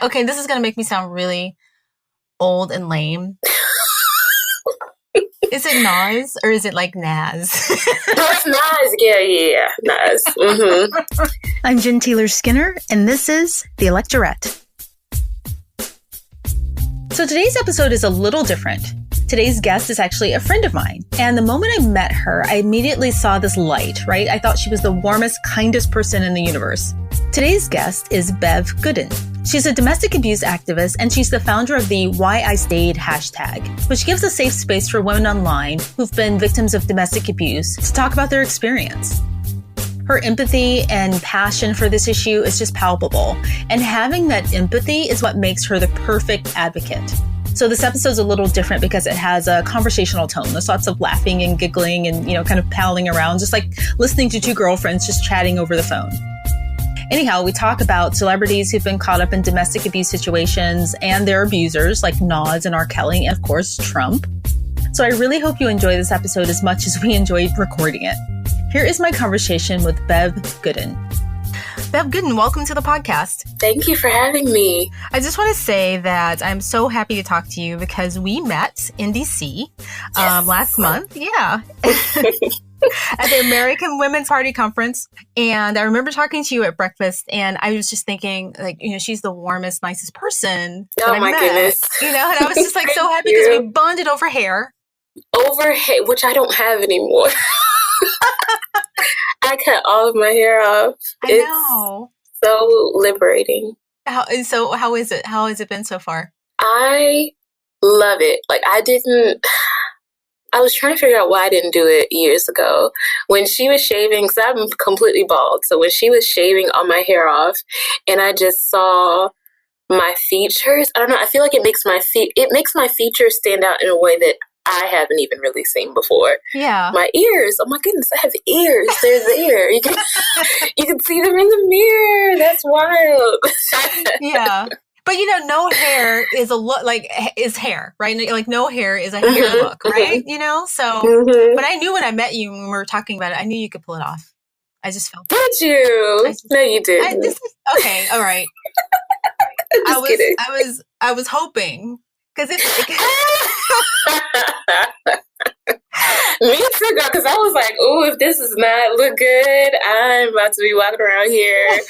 Okay, this is going to make me sound really old and lame. Is it Nas or is it like Naz? That's Nas. Yeah. Nas. Mm-hmm. I'm Jen Taylor-Skinner, and this is The Electorette. So today's episode is a little different. Today's guest is actually a friend of mine. And the moment I met her, I immediately saw this light, right? I thought she was the warmest, kindest person in the universe. Today's guest is Bev Gooden. She's a domestic abuse activist, and she's the founder of the Why I Stayed hashtag, which gives a safe space for women online who've been victims of domestic abuse to talk about their experience. Her empathy and passion for this issue is just palpable, and having that empathy is what makes her the perfect advocate. So this episode's a little different because it has a conversational tone. There's lots of laughing and giggling and, kind of palling around, just like listening to two girlfriends just chatting over the phone. Anyhow, we talk about celebrities who've been caught up in domestic abuse situations and their abusers like Nas and R. Kelly and, of course, Trump. So I really hope you enjoy this episode as much as we enjoyed recording it. Here is my conversation with Bev Gooden. Bev Gooden, welcome to the podcast. Thank you for having me. I just want to say that I'm so happy to talk to you because we met in DC last month. Yeah. At the American Women's Party Conference. And I remember talking to you at breakfast, and I was just thinking, she's the warmest, nicest person that I met. Goodness. And I was just so happy because we bonded over hair. Over hair, which I don't have anymore. I cut all of my hair off. I know. So liberating. How is it? How has it been so far? I love it. I was trying to figure out why I didn't do it years ago. When she was shaving, because I'm completely bald, so when she was shaving all my hair off and I just saw my features, I don't know, I feel like it makes my features stand out in a way that I haven't even really seen before. Yeah. My ears, oh my goodness, I have ears. They're there. You can see them in the mirror. That's wild. Yeah. But no hair is a look, is hair, right? Like no hair is a hair look, right? So, but I knew when I met you, when we were talking about it, I knew you could pull it off. I just felt it. Did you? No, you didn't. Okay, all right. Kidding. I was hoping, because Me too, girl, because I was like, ooh, if this does not look good, I'm about to be walking around here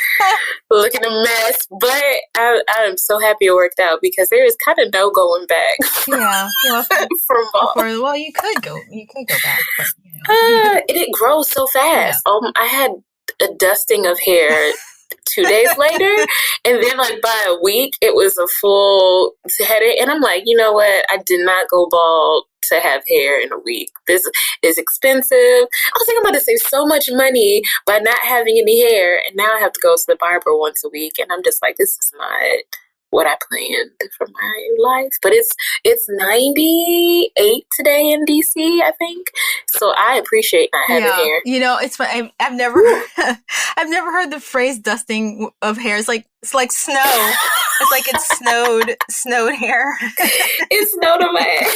looking a mess. But I'm so happy it worked out because there is kind of no going back. Yeah. Well, from bald. You could go back. But, it grows so fast. Yeah. I had a dusting of hair 2 days later, and then by a week it was a full head. And I'm like, you know what? I did not go bald to have hair in a week. This is expensive. I was thinking I'm about to save so much money by not having any hair, and now I have to go to the barber once a week, and I'm just like, this is not what I planned for my life. But it's 98 today in DC, I think. So I appreciate not having hair. It's fun. I've never heard the phrase dusting of hair. It's like snow. It's like it's snowed hair. It snowed on my hair.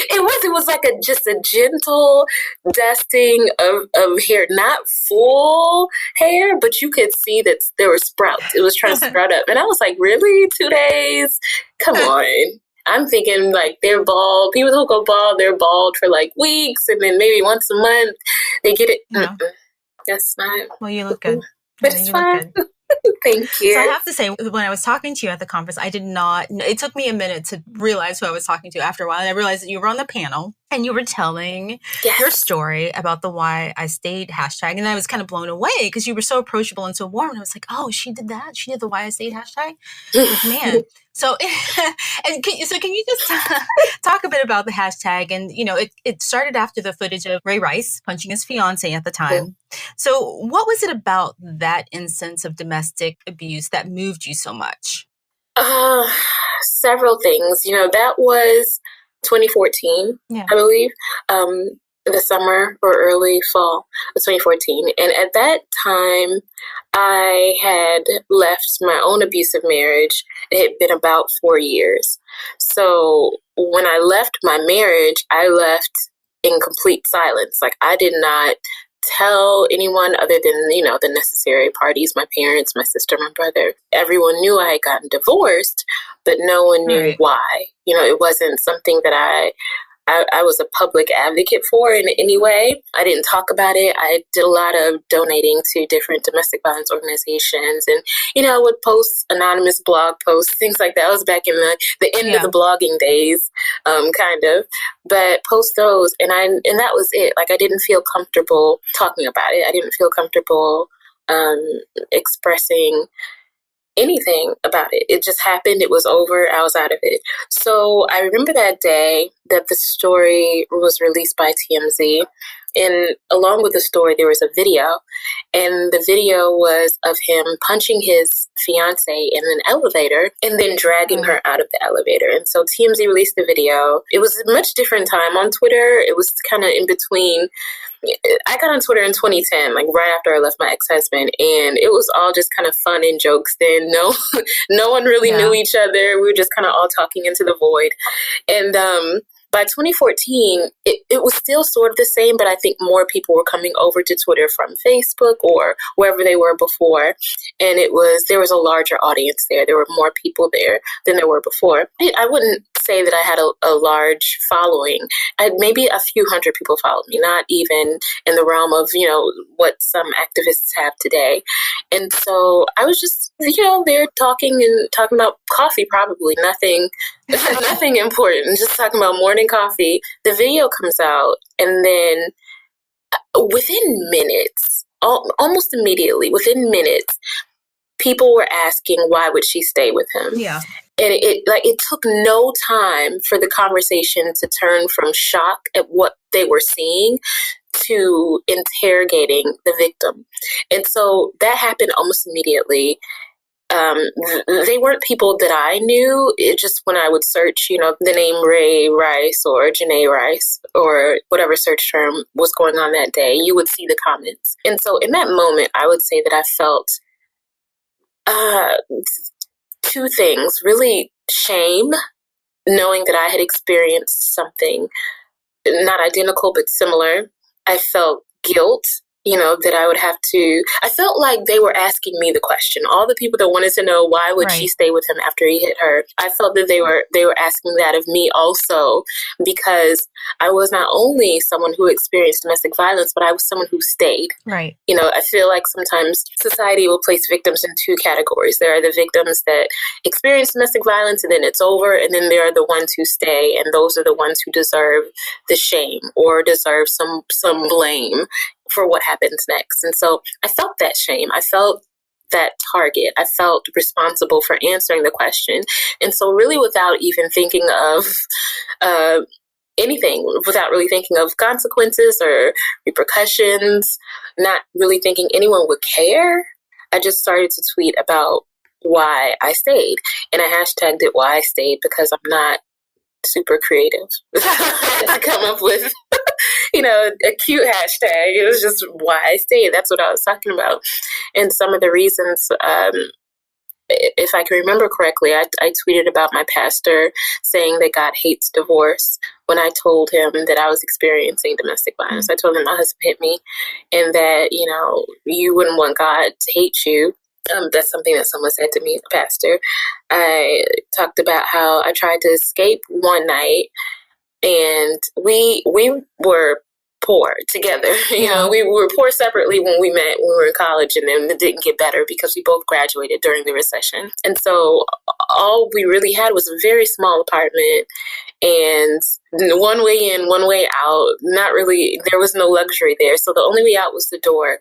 It was like just a gentle dusting of hair, not full hair, but you could see that there were sprouts. It was trying to sprout up. And I was like, really? 2 days? Come on. I'm thinking they're bald. People who go bald, they're bald for weeks, and then maybe once a month they get it. No. That's not. Well, you look good. But it's fine. Thank you. So I have to say, when I was talking to you at the conference, I did not, it took me a minute to realize who I was talking to after a while. And I realized that you were on the panel and you were telling your story about the Why I Stayed hashtag. And I was kind of blown away because you were so approachable and so warm. And I was like, oh, she did that? She did the Why I Stayed hashtag? Man. So, can you just talk a bit about the hashtag? And, it started after the footage of Ray Rice punching his fiance at the time. So what was it about that instance of domestic abuse that moved you so much? Several things. That was 2014, I believe. The summer or early fall of 2014. And at that time, I had left my own abusive marriage. It had been about 4 years. So when I left my marriage, I left in complete silence. I did not tell anyone other than, the necessary parties, my parents, my sister, my brother. Everyone knew I had gotten divorced, but no one knew why. It wasn't something that I was a public advocate for in any way. I didn't talk about it. I did a lot of donating to different domestic violence organizations, and I would post anonymous blog posts, things like that. I was back in the end of the blogging days, kind of, but post those, and that was it. Like, I didn't feel comfortable talking about it. I didn't feel comfortable expressing anything about it. It just happened. It was over. I was out of it. So I remember that day that the story was released by TMZ. And along with the story, there was a video. And the video was of him punching his fiance in an elevator and then dragging her out of the elevator. And so TMZ released the video. It was a much different time on Twitter. It was kind of in between. I got on Twitter in 2010, like right after I left my ex-husband, and it was all just kind of fun and jokes then. No one really knew each other. We were just kind of all talking into the void. And by 2014, it was still sort of the same, but I think more people were coming over to Twitter from Facebook or wherever they were before. And there was a larger audience there. There were more people there than there were before. I wouldn't say that I had a large following. I had maybe a few hundred people followed me, not even in the realm of, what some activists have today. And so I was just, there talking about coffee, probably nothing important, just talking about morning coffee. The video comes out, and then within minutes, almost immediately, within minutes, people were asking, why would she stay with him? Yeah. And it took no time for the conversation to turn from shock at what they were seeing to interrogating the victim. And so that happened almost immediately. They weren't people that I knew. It just, when I would search, the name Ray Rice or Janae Rice or whatever search term was going on that day, you would see the comments. And so in that moment, I would say that I felt two things. Really, shame, knowing that I had experienced something not identical but similar. I felt guilt, that I would have to. I felt like they were asking me the question. All the people that wanted to know why would she stay with him after he hit her, I felt that they were asking that of me also, because I was not only someone who experienced domestic violence, but I was someone who stayed. Right. I feel like sometimes society will place victims in two categories. There are the victims that experience domestic violence and then it's over, and then there are the ones who stay, and those are the ones who deserve the shame or deserve some blame for what happens next. And so I felt that shame. I felt that target. I felt responsible for answering the question. And so really, without even thinking of anything, without really thinking of consequences or repercussions, not really thinking anyone would care, I just started to tweet about why I stayed. And I hashtagged it why I stayed, because I'm not super creative to come up with a cute hashtag. It was just why I stayed. That's what I was talking about. And some of the reasons, if I can remember correctly, I tweeted about my pastor saying that God hates divorce when I told him that I was experiencing domestic violence. I told him my husband hit me, and that, you wouldn't want God to hate you. That's something that someone said to me, the pastor. I talked about how I tried to escape one night, and we were poor together. We were poor separately when we met when we were in college, and then it didn't get better because we both graduated during the recession. And so all we really had was a very small apartment, and one way in, one way out. Not really, there was no luxury there. So the only way out was the door.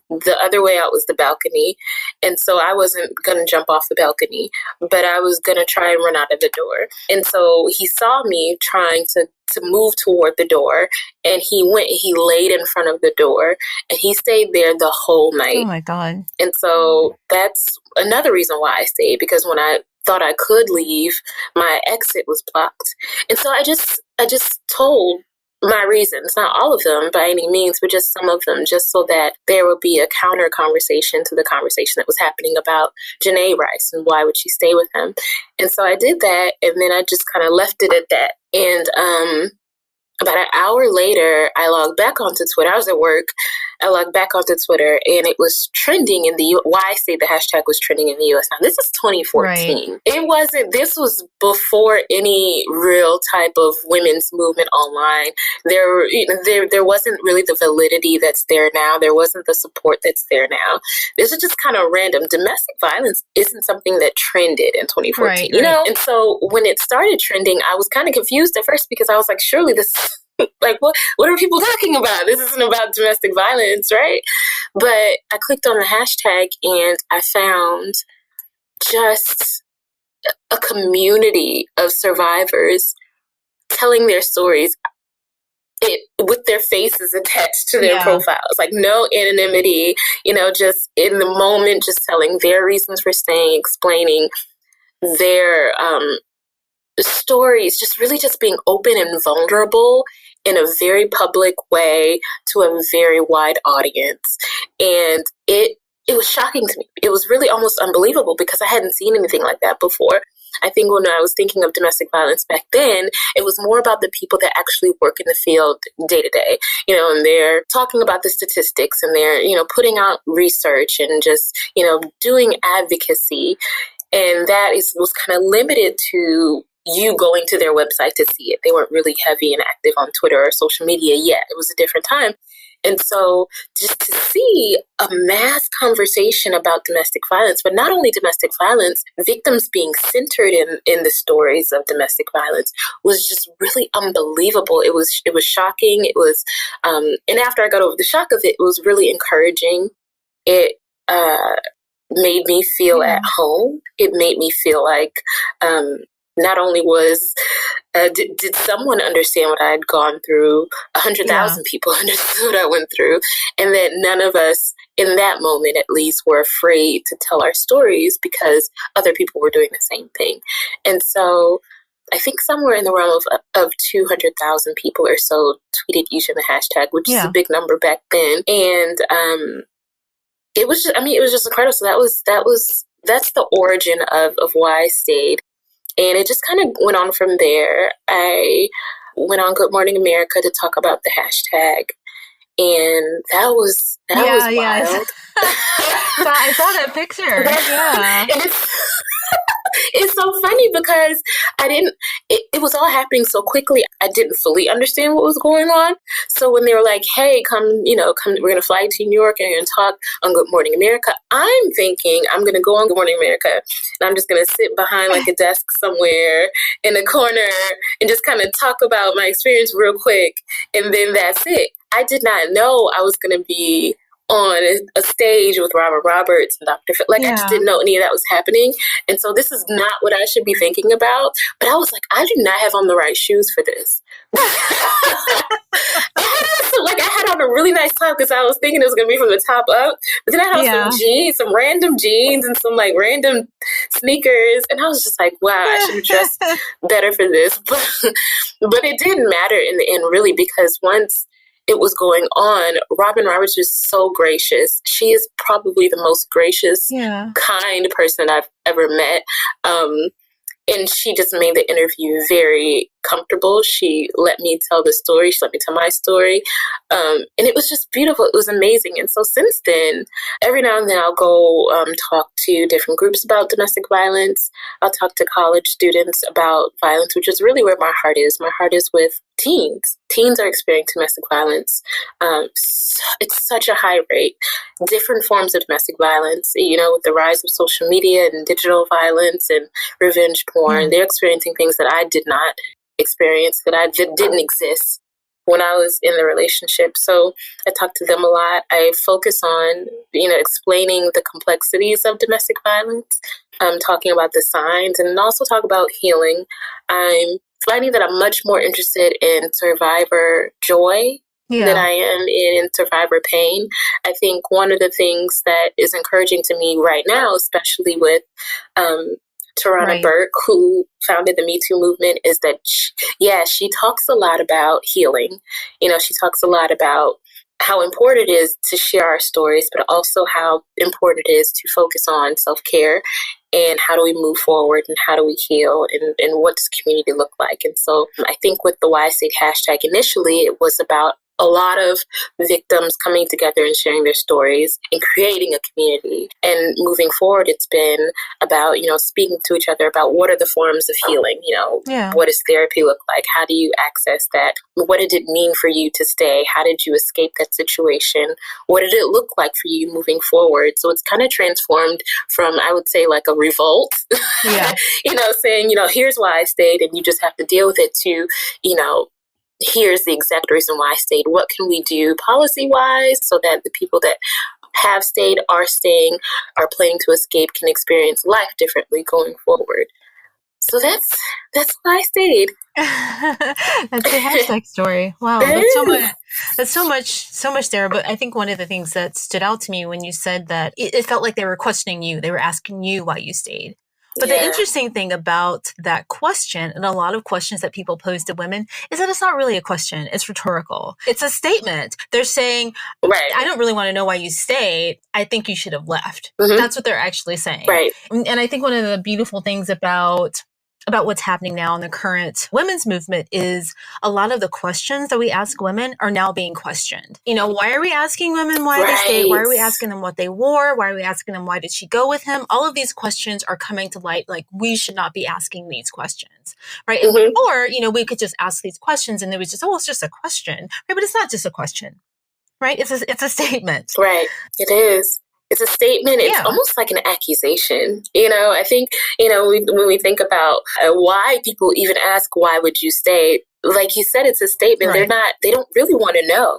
The other way out was the balcony. And so I wasn't going to jump off the balcony, but I was going to try and run out of the door. And so he saw me trying to move toward the door, and he laid in front of the door, and he stayed there the whole night. Oh my God. And so that's another reason why I stayed, because when I thought I could leave, my exit was blocked. And so I just told my reasons, not all of them by any means, but just some of them, just so that there would be a counter conversation to the conversation that was happening about Janae Rice and why would she stay with him. And so I did that, and then I just kind of left it at that. And About an hour later, I logged back onto Twitter. I was at work. I logged back onto Twitter, and it was trending in the why I say the hashtag was trending in the U.S. Now, this is 2014. Right. It wasn't, this was before any real type of women's movement online. There wasn't really the validity that's there now. There wasn't the support that's there now. This is just kind of random. Domestic violence isn't something that trended in 2014, right. you know? And so when it started trending, I was kind of confused at first because I was like, surely this like, what are people talking about? This isn't about domestic violence, right? But I clicked on the hashtag and I found just a community of survivors telling their stories with their faces attached to their profiles, like no anonymity, you know, just in the moment, just telling their reasons for staying, explaining their stories, just really just being open and vulnerable in a very public way to a very wide audience. And it was shocking to me. It was really almost unbelievable because I hadn't seen anything like that before. I think when I was thinking of domestic violence back then, it was more about the people that actually work in the field day to day, you know, and they're talking about the statistics and they're, you know, putting out research and just, you know, doing advocacy. And that was kind of limited to you going to their website to see it. They weren't really heavy and active on Twitter or social media yet. It was a different time. And so just to see a mass conversation about domestic violence, but not only domestic violence, victims being centered in the stories of domestic violence was just really unbelievable. It was shocking. It was, and after I got over the shock of it, it was really encouraging. It made me feel at home. It made me feel like, not only was, did someone understand what I had gone through, 100,000 people understood what I went through, and that none of us in that moment, at least, were afraid to tell our stories because other people were doing the same thing. And so I think somewhere in the realm of 200,000 people or so tweeted using the hashtag, which is a big number back then. And it was just, it was just incredible. So that's the origin of why I stayed. And it just kind of went on from there. I went on Good Morning America to talk about the hashtag. And that was wild. Yeah. I saw that picture. Yeah. And it's so funny because it was all happening so quickly. I didn't fully understand what was going on. So when they were like, hey, come, we're going to fly to New York and you're going to talk on Good Morning America. I'm thinking I'm going to go on Good Morning America and I'm just going to sit behind like a desk somewhere in a corner and just kind of talk about my experience real quick. And then that's it. I did not know I was going to be on a stage with Robert Roberts and Dr. Phil. I just didn't know any of that was happening. And so this is not what I should be thinking about. But I was like, I do not have on the right shoes for this. I had on a really nice top because I was thinking it was going to be from the top up. But then I had on some random jeans and some like random sneakers. And I was just like, wow, I should have dressed better for this. But it didn't matter in the end, really, because once it was going on, Robin Roberts was so gracious. She is probably the most gracious, kind person I've ever met. And she just made the interview very comfortable. She let me tell the story. She let me tell my story. And it was just beautiful. It was amazing. And so since then, every now and then I'll go talk to different groups about domestic violence. I'll talk to college students about violence, which is really where my heart is. My heart is with teens. Teens are experiencing domestic violence. It's such a high rate. Different forms of domestic violence, with the rise of social media and digital violence and revenge porn, they're experiencing things that I did not experience, that didn't exist when I was in the relationship. So I talk to them a lot. I focus on, explaining the complexities of domestic violence, talking about the signs, and also talk about healing. I'm finding that I'm much more interested in survivor joy than I am in survivor pain. I think one of the things that is encouraging to me right now, especially with Tarana Burke, who founded the Me Too movement, is that she talks a lot about healing. She talks a lot about how important it is to share our stories, but also how important it is to focus on self-care and how do we move forward and how do we heal and what does community look like. And so I think with the Why I Stayed hashtag, initially it was about a lot of victims coming together and sharing their stories and creating a community. And moving forward, it's been about, speaking to each other about what are the forms of healing, what does therapy look like? How do you access that? What did it mean for you to stay? How did you escape that situation? What did it look like for you moving forward? So it's kind of transformed from, I would say, like a revolt, saying, here's why I stayed and you just have to deal with it, to, here's the exact reason why I stayed. What can we do policy-wise so that the people that have stayed, are staying, are planning to escape can experience life differently going forward? So that's why I stayed. That's the hashtag story. Wow, that's so much there. But I think one of the things that stood out to me when you said that it felt like they were questioning you. They were asking you why you stayed. But the interesting thing about that question, and a lot of questions that people pose to women, is that it's not really a question. It's rhetorical. It's a statement. They're saying, right, I don't really want to know why you stayed. I think you should have left. Mm-hmm. That's what they're actually saying. Right. And I think one of the beautiful things about what's happening now in the current women's movement is a lot of the questions that we ask women are now being questioned. Why are we asking women why they stayed? Why are we asking them what they wore? Why are we asking them why did she go with him? All of these questions are coming to light. Like, we should not be asking these questions, right? Mm-hmm. And before, we could just ask these questions and it was just, it's just a question, right? But it's not just a question, right? It's a statement. Right. It is. It's a statement. It's almost like an accusation. I think, when we think about why people even ask, why would you stay? Like you said, it's a statement. Right. They don't really want to know.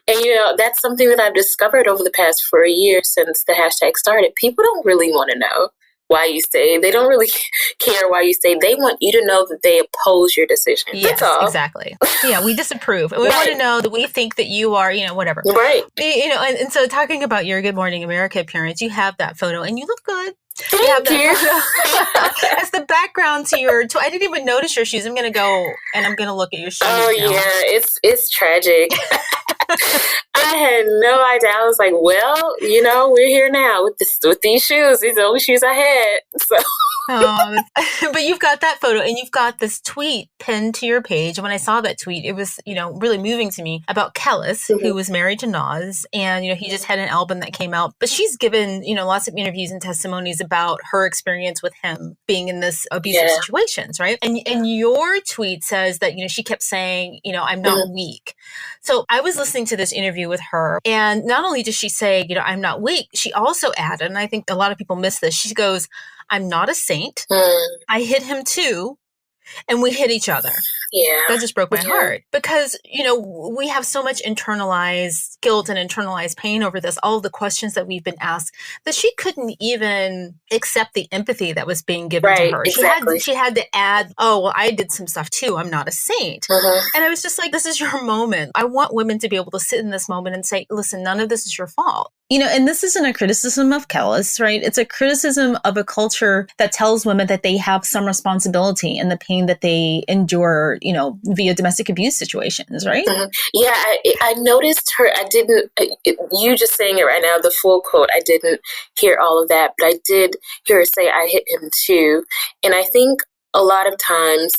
And, that's something that I've discovered over the past 4 years since the hashtag started. People don't really want to know why you stay. They don't really care why you stay. They want you to know that they oppose your decision. Yes, that's all. Exactly. Yeah, we disapprove. And we want to know that we think that you are, whatever. Right. And so talking about your Good Morning America appearance, you have that photo and you look good. Thank you. As the background to your I didn't even notice your shoes. I'm going to go and I'm going to look at your shoes. Oh, now. Yeah. It's tragic. I had no idea. I was like, well, we're here now with these shoes. These are the only shoes I had. So. But you've got that photo and you've got this tweet pinned to your page. And when I saw that tweet, it was, really moving to me about Kellis, mm-hmm. who was married to Nas. And, he just had an album that came out. But she's given, lots of interviews and testimonies about her experience with him being in this abusive situations, right? And your tweet says that, she kept saying, I'm not mm-hmm. weak. So I was listening to this interview with her. And not only did she say, I'm not weak, she also added, and I think a lot of people miss this, she goes, I'm not a saint. I hit him too. And we hit each other. Yeah. That just broke my heart because, we have so much internalized guilt and internalized pain over this, all of the questions that we've been asked, that she couldn't even accept the empathy that was being given to her. Exactly. She had to add, I did some stuff too. I'm not a saint. Uh-huh. And I was just like, this is your moment. I want women to be able to sit in this moment and say, listen, none of this is your fault. And this isn't a criticism of Kellis, right? It's a criticism of a culture that tells women that they have some responsibility in the pain that they endure, via domestic abuse situations, right? Mm-hmm. Yeah, I noticed her. I didn't, you just saying it right now, the full quote, I didn't hear all of that, but I did hear her say, I hit him too. And I think a lot of times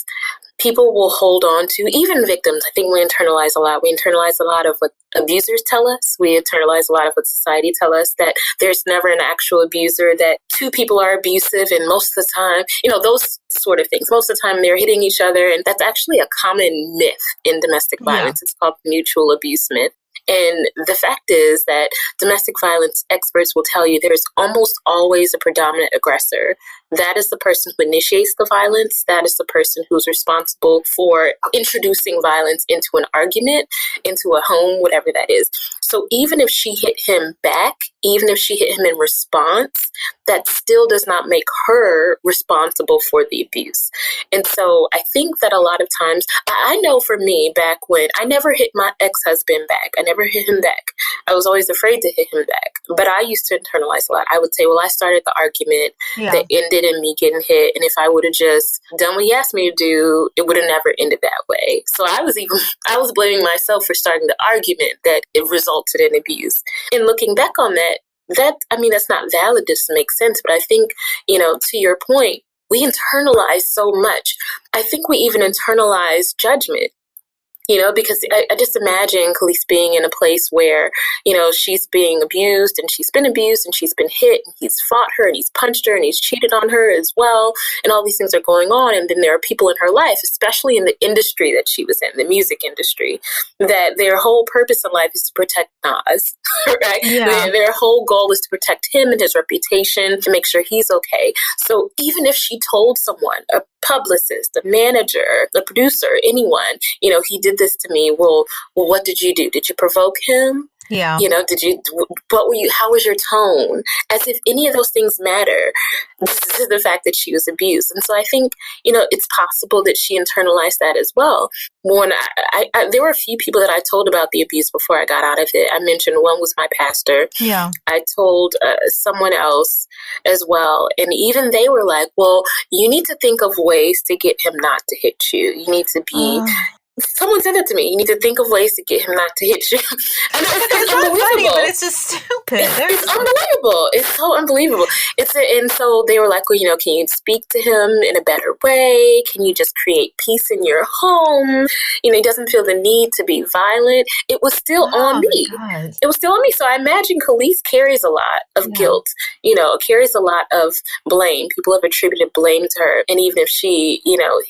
people will hold on to, even victims. I think we internalize a lot. We internalize a lot of what abusers tell us. We internalize a lot of what society tell us, that there's never an actual abuser, that two people are abusive. And most of the time, those sort of things, most of the time they're hitting each other. And that's actually a common myth in domestic violence. Yeah. It's called mutual abuse myth. And the fact is that domestic violence experts will tell you there's almost always a predominant aggressor. That is the person who initiates the violence. That is the person who's responsible for introducing violence into an argument, into a home, whatever that is. So even if she hit him back, even if she hit him in response, that still does not make her responsible for the abuse. And so I think that a lot of times, I know for me, back when I never hit my ex-husband back, I never hit him back. I was always afraid to hit him back. But I used to internalize a lot. I would say, well, I started the argument that ended interested in me getting hit. And if I would have just done what he asked me to do, it would have never ended that way. So I was blaming myself for starting the argument that it resulted in abuse. And looking back on that's not valid. This makes sense. But I think, to your point, we internalize so much. I think we even internalize judgment. Because I just imagine Khalees being in a place where, she's being abused and she's been abused and she's been hit and he's fought her and he's punched her and he's cheated on her as well. And all these things are going on. And then there are people in her life, especially in the industry that she was in, the music industry, that their whole purpose in life is to protect Nas, right? Yeah. Their whole goal is to protect him and his reputation, to make sure he's okay. So even if she told someone, a publicist, a manager, a producer, anyone, he did this to me. Well, what did you do? Did you provoke him? Yeah. How was your tone? As if any of those things matter. This is the fact that she was abused. And so I think, it's possible that she internalized that as well. When there were a few people that I told about the abuse before I got out of it. I mentioned one was my pastor. Yeah. I told someone else as well. And even they were like, well, you need to think of ways to get him not to hit you. You need to be... Someone said that to me. You need to think of ways to get him not to hit you. And it's not funny, but it's just stupid. It's unbelievable. It's so unbelievable. And so they were like, well, can you speak to him in a better way? Can you just create peace in your home? He doesn't feel the need to be violent. It was still on me. God. It was still on me. So I imagine Khalees carries a lot of guilt, carries a lot of blame. People have attributed blame to her. And even if she,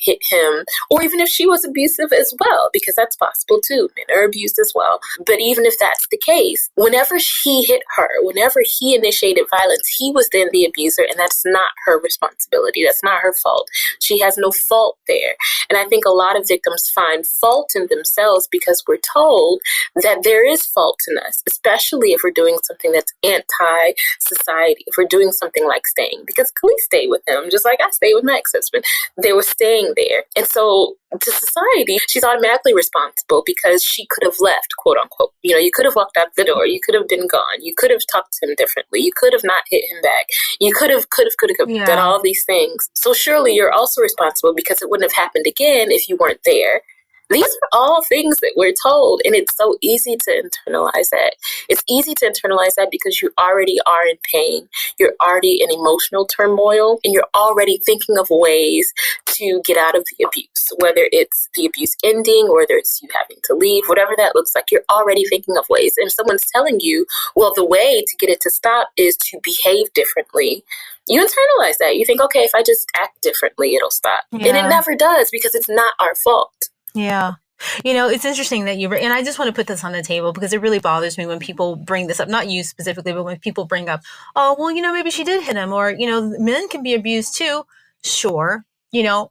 hit him, or even if she was abusive as well, because that's possible too. Men are abused as well. But even if that's the case, whenever he hit her, whenever he initiated violence, he was then the abuser, and that's not her responsibility. That's not her fault. She has no fault there. And I think a lot of victims find fault in themselves because we're told that there is fault in us, especially if we're doing something that's anti-society, if we're doing something like staying. Because Khalees stayed with him, just like I stayed with my ex-husband. They were staying there. And so to society, she's automatically responsible because she could have left, quote unquote. You could have walked out the door. You could have been gone. You could have talked to him differently. You could have not hit him back. You could have done all these things. So surely you're also responsible because it wouldn't have happened again if you weren't there. These are all things that we're told, and it's so easy to internalize that. It's easy to internalize that because you already are in pain. You're already in emotional turmoil, and you're already thinking of ways to get out of the abuse, whether it's the abuse ending or whether it's you having to leave, whatever that looks like. You're already thinking of ways. And if someone's telling you, well, the way to get it to stop is to behave differently, you internalize that. You think, okay, if I just act differently, it'll stop. Yeah. And it never does because it's not our fault. Yeah. It's interesting that and I just want to put this on the table because it really bothers me when people bring this up, not you specifically, but when people bring up, oh, well, maybe she did hit him, or, men can be abused too. Sure. Right.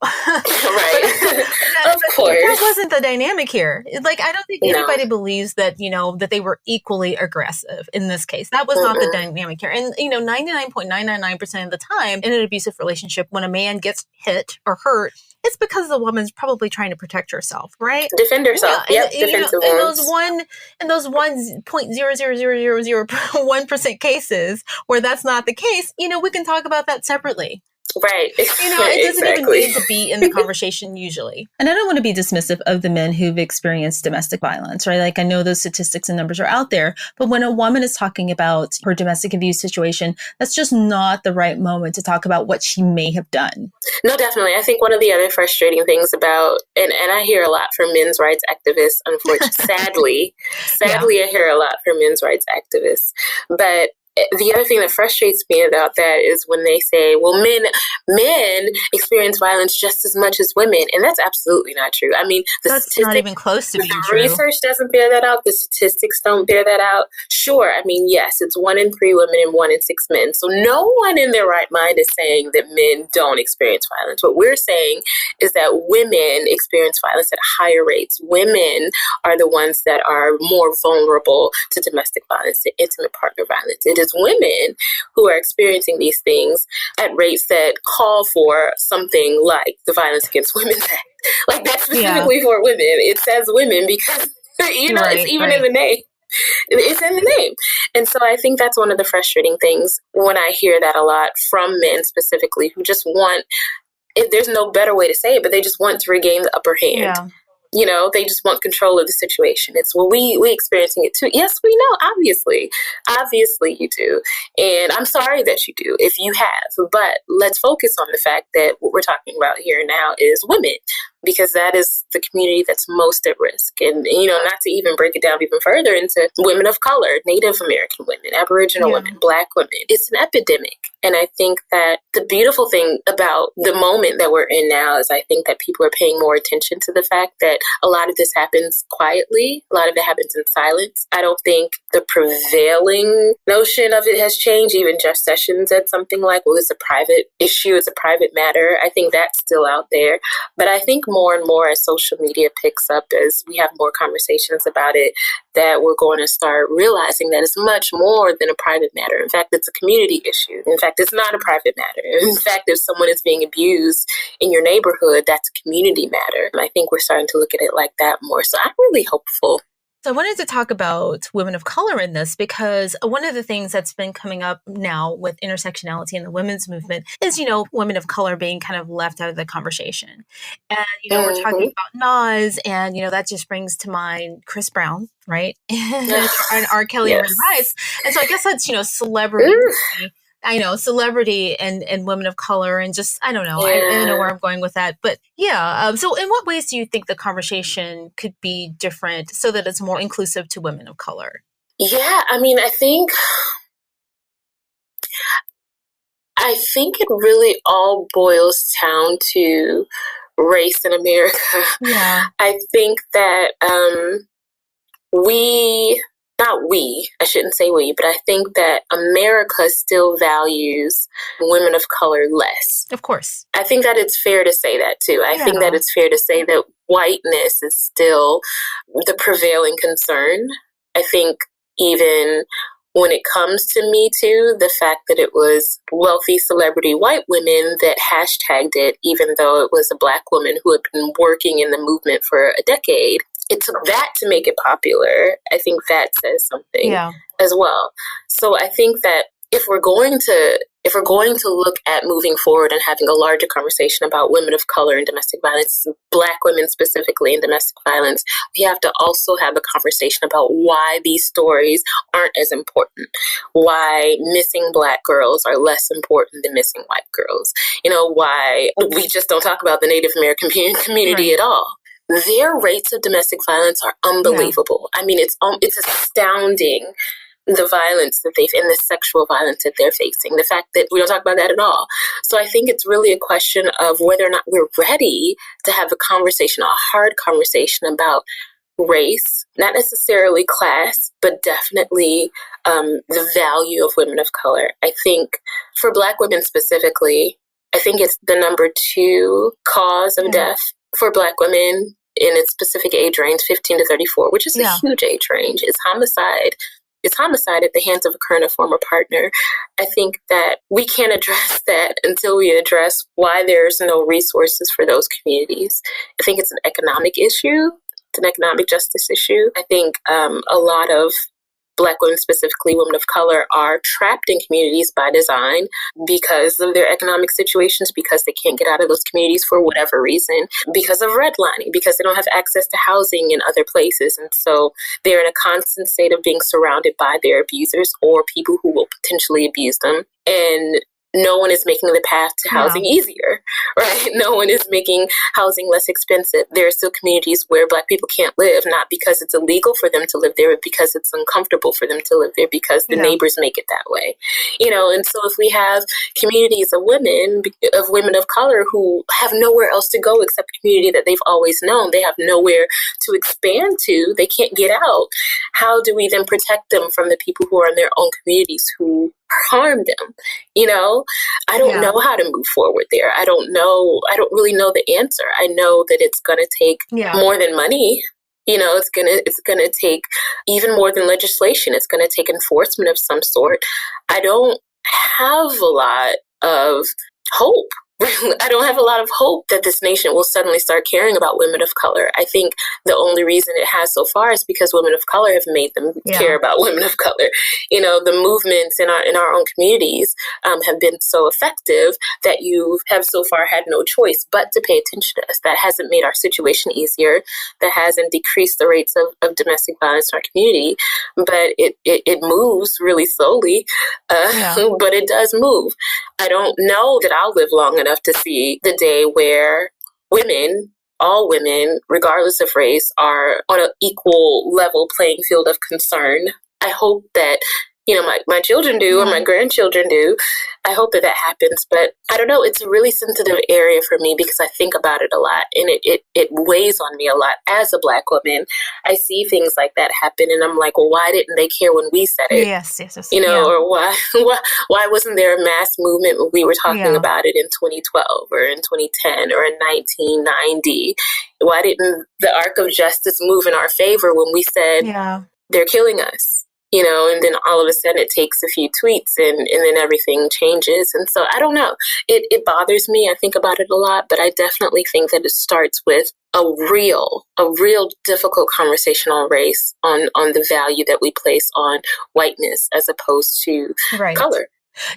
Of course. That wasn't the dynamic here. I don't think anybody believes that, that they were equally aggressive in this case. That was not the dynamic here. And, 99.999% of the time in an abusive relationship, when a man gets hit or hurt, it's because the woman's probably trying to protect herself, right? Defend herself. Defensive wounds. In those 0.00001% cases where that's not the case, we can talk about that separately. Right. It doesn't even need to be in the conversation usually. And I don't want to be dismissive of the men who've experienced domestic violence, right? I know those statistics and numbers are out there, but when a woman is talking about her domestic abuse situation, that's just not the right moment to talk about what she may have done. No, definitely. I think one of the other frustrating things about, and I hear a lot from men's rights activists, unfortunately, sadly, I hear a lot from men's rights activists, but the other thing that frustrates me about that is when they say, well, men experience violence just as much as women. And that's absolutely not true. I mean, that's not even close to being true. The research doesn't bear that out. The statistics don't bear that out. Sure. I mean, yes, it's 1 in 3 women and 1 in 6 men. So no one in their right mind is saying that men don't experience violence. What we're saying is that women experience violence at higher rates. Women are the ones that are more vulnerable to domestic violence, to intimate partner violence. It is women who are experiencing these things at rates that call for something like the Violence Against Women Act. That's specifically for women. It says women because, it's even in the name. It's in the name. And so I think that's one of the frustrating things when I hear that a lot from men specifically who just want, if there's no better way to say it, but they just want to regain the upper hand. Yeah. You know, they just want control of the situation. It's, well, we experiencing it too. Yes, we know, obviously you do. And I'm sorry that you do if you have, but let's focus on the fact that what we're talking about here now is women, because that is the community that's most at risk. And, you know, not to even break it down even further into women of color, Native American women, Aboriginal women, Black women. It's an epidemic. And I think that the beautiful thing about the moment that we're in now is I think that people are paying more attention to the fact that a lot of this happens quietly. A lot of it happens in silence. I don't think the prevailing notion of it has changed. Even Jeff Sessions said something like, well, it's a private issue. It's a private matter. I think that's still out there. But I think more and more as social media picks up, as we have more conversations about it, that we're going to start realizing that it's much more than a private matter. In fact, it's a community issue. In fact, it's not a private matter. In fact, if someone is being abused in your neighborhood, that's a community matter. And I think we're starting to look at it like that more. So I'm really hopeful. So I wanted to talk about women of color in this because one of the things that's been coming up now with intersectionality in the women's movement is, you know, women of color being kind of left out of the conversation. And, you know, we're talking about Nas, and, you know, that just brings to mind Chris Brown, right? And R. Kelly and Ray Rice. And so I guess that's, you know, celebrity. I know, celebrity and women of color, and just, I don't know. I don't know where I'm going with that. But yeah, so in what ways do you think the conversation could be different so that it's more inclusive to women of color? Yeah, I mean, I think it really all boils down to race in America. Yeah. I think that I shouldn't say we, but I think that America still values women of color less. Of course. I think that it's fair to say that too. I think that it's fair to say that whiteness is still the prevailing concern. I think even when it comes to Me Too, the fact that it was wealthy celebrity white women that hashtagged it, even though it was a Black woman who had been working in the movement for a decade, it took that to make it popular. I think that says something as well. So I think that if we're going to look at moving forward and having a larger conversation about women of color and domestic violence, Black women specifically in domestic violence, we have to also have a conversation about why these stories aren't as important, why missing Black girls are less important than missing white girls, you know, why we just don't talk about the Native American community at all. Their rates of domestic violence are unbelievable. I mean, it's astounding, the violence that and the sexual violence that they're facing. The fact that we don't talk about that at all. So I think it's really a question of whether or not we're ready to have a conversation, a hard conversation about race, not necessarily class, but definitely the value of women of color. I think for Black women specifically, I think it's the number 2 cause of death for Black women in its specific age range, 15 to 34, which is a huge age range. It's homicide. It's homicide at the hands of a current or former partner. I think that we can't address that until we address why there's no resources for those communities. I think it's an economic issue. It's an economic justice issue. I think a lot of Black women, specifically women of color, are trapped in communities by design because of their economic situations, because they can't get out of those communities for whatever reason, because of redlining, because they don't have access to housing in other places. And so they're in a constant state of being surrounded by their abusers or people who will potentially abuse them. And no one is making the path to housing easier, right? No one is making housing less expensive. There are still communities where Black people can't live, not because it's illegal for them to live there, but because it's uncomfortable for them to live there because the neighbors make it that way. You know, and so if we have communities of women of color who have nowhere else to go except the community that they've always known, they have nowhere to expand to, they can't get out. How do we then protect them from the people who are in their own communities who harm them? You know, I don't know how to move forward there. I don't really know the answer. I know that it's going to take more than money. You know, it's gonna take even more than legislation. It's going to take enforcement of some sort. I don't have a lot of hope I don't have a lot of hope that this nation will suddenly start caring about women of color. I think the only reason it has so far is because women of color have made them care about women of color. The movements in our own communities have been so effective that you have so far had no choice but to pay attention to us. That hasn't made our situation easier. That hasn't decreased the rates of domestic violence in our community. But it moves really slowly, but it does move. I don't know that I'll live long enough to see the day where women, all women, regardless of race, are on an equal level playing field of concern. I hope that, my children do or my grandchildren do. I hope that happens. But I don't know. It's a really sensitive area for me because I think about it a lot and it weighs on me a lot. As a Black woman, I see things like that happen and I'm like, well, why didn't they care when we said it? Yes. Or why wasn't there a mass movement when we were talking about it in 2012 or in 2010 or in 1990? Why didn't the arc of justice move in our favor when we said they're killing us? And then all of a sudden it takes a few tweets and then everything changes. And so I don't know. It bothers me. I think about it a lot, but I definitely think that it starts with a real difficult conversation on race, on the value that we place on whiteness as opposed to color.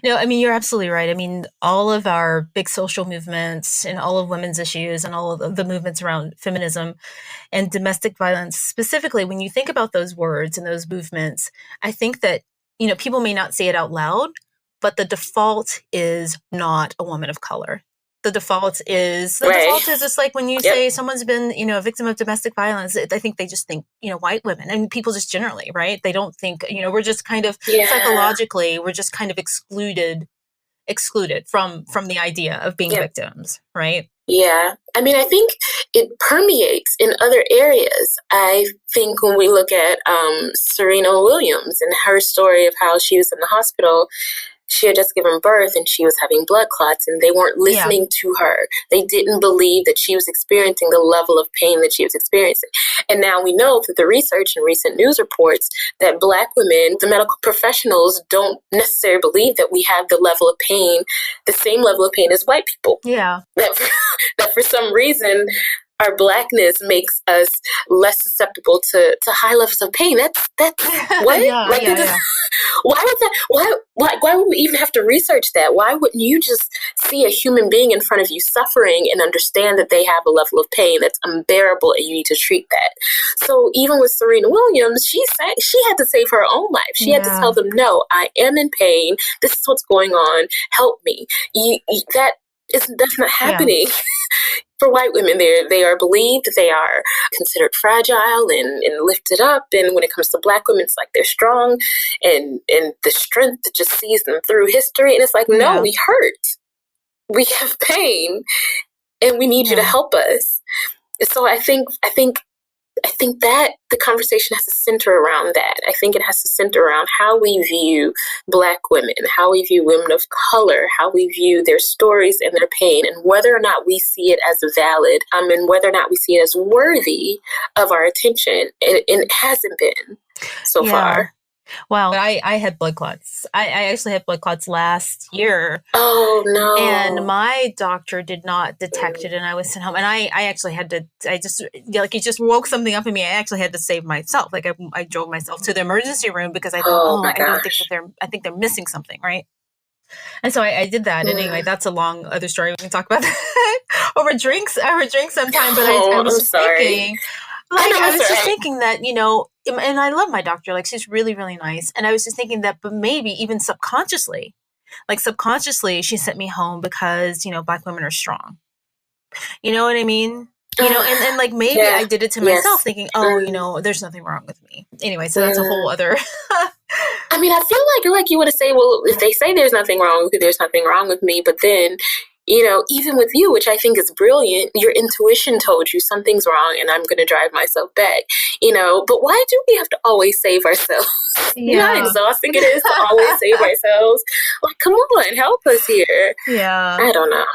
No, I mean, you're absolutely right. I mean, all of our big social movements and all of women's issues and all of the movements around feminism and domestic violence, specifically, when you think about those words and those movements, I think that, people may not say it out loud, but the default is not a woman of color. The default is just like when you say someone's been, a victim of domestic violence, I think they just think, white women and people just generally, right? They don't think, we're just kind of psychologically, we're just kind of excluded from the idea of being victims, right? Yeah. I mean, I think it permeates in other areas. I think when we look at Serena Williams and her story of how she was in the hospital, she had just given birth and she was having blood clots and they weren't listening to her. They didn't believe that she was experiencing the level of pain that she was experiencing. And now we know through the research and recent news reports that Black women, the medical professionals, don't necessarily believe that we have the level of pain, the same level of pain as white people. Yeah. That for some reason, our Blackness makes us less susceptible to high levels of pain. That's what? Why would that? Why would we even have to research that? Why wouldn't you just see a human being in front of you suffering and understand that they have a level of pain that's unbearable and you need to treat that? So even with Serena Williams, she had to save her own life. She had to tell them, no, I am in pain. This is what's going on. Help me. That's not happening. For white women, they are believed, they are considered fragile and lifted up. And when it comes to Black women, it's like they're strong and the strength that just sees them through history. And it's like, no, we hurt. We have pain and we need you to help us. And so I think that the conversation has to center around that. I think it has to center around how we view Black women, how we view women of color, how we view their stories and their pain, and whether or not we see it as valid, and whether or not we see it as worthy of our attention. And it hasn't been so far. Wow. I had blood clots. I actually had blood clots last year. Oh, no. And my doctor did not detect it. And I was sent home. And I actually had to, it just woke something up in me. I actually had to save myself. Like I drove myself to the emergency room because I thought, I think they're missing something, right? And so I did that. And anyway, that's a long other story. We can talk about that over drinks sometime. But I was just thinking, thinking that, and I love my doctor, like she's really, really nice. And I was just thinking that, but maybe even subconsciously, she sent me home because, Black women are strong. You know what I mean? And like maybe I did it to myself thinking, there's nothing wrong with me. Anyway, so that's a whole other. I mean, I feel like you want to say, well, if they say there's nothing wrong with me, but then, even with you, which I think is brilliant, your intuition told you something's wrong and I'm going to drive myself back, but why do we have to always save ourselves? You know how exhausting it is to always save ourselves? Like, come on, help us here. Yeah. I don't know.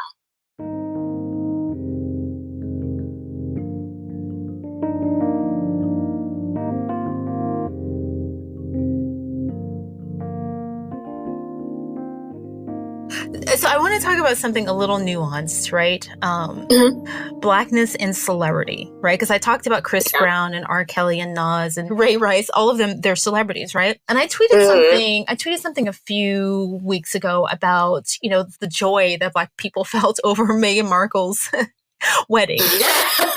So I want to talk about something a little nuanced, right? Blackness and celebrity, right? Because I talked about Chris Brown and R. Kelly and Nas and Ray Rice, all of them, they're celebrities, right? And I tweeted something a few weeks ago about, the joy that Black people felt over Meghan Markle's wedding.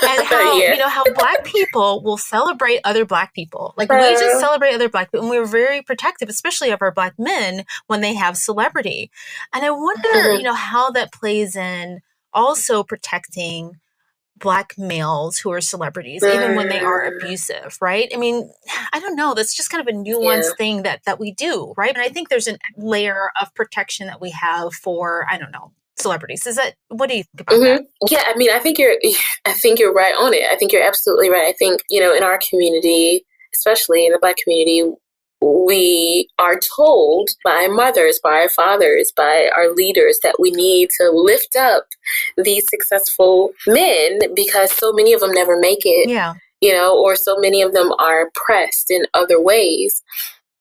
And how, how Black people will celebrate other Black people. Like, we just celebrate other Black people. And we're very protective, especially of our Black men, when they have celebrity. And I wonder, how that plays in also protecting Black males who are celebrities, even when they are abusive, right? I mean, I don't know. That's just kind of a nuanced thing that we do, right? And I think there's a layer of protection that we have for, I don't know, celebrities. What do you think about that? Yeah, I mean, I think you're right on it. I think you're absolutely right. I think, in our community, especially in the Black community, we are told by mothers, by our fathers, by our leaders that we need to lift up these successful men because so many of them never make it, or so many of them are oppressed in other ways.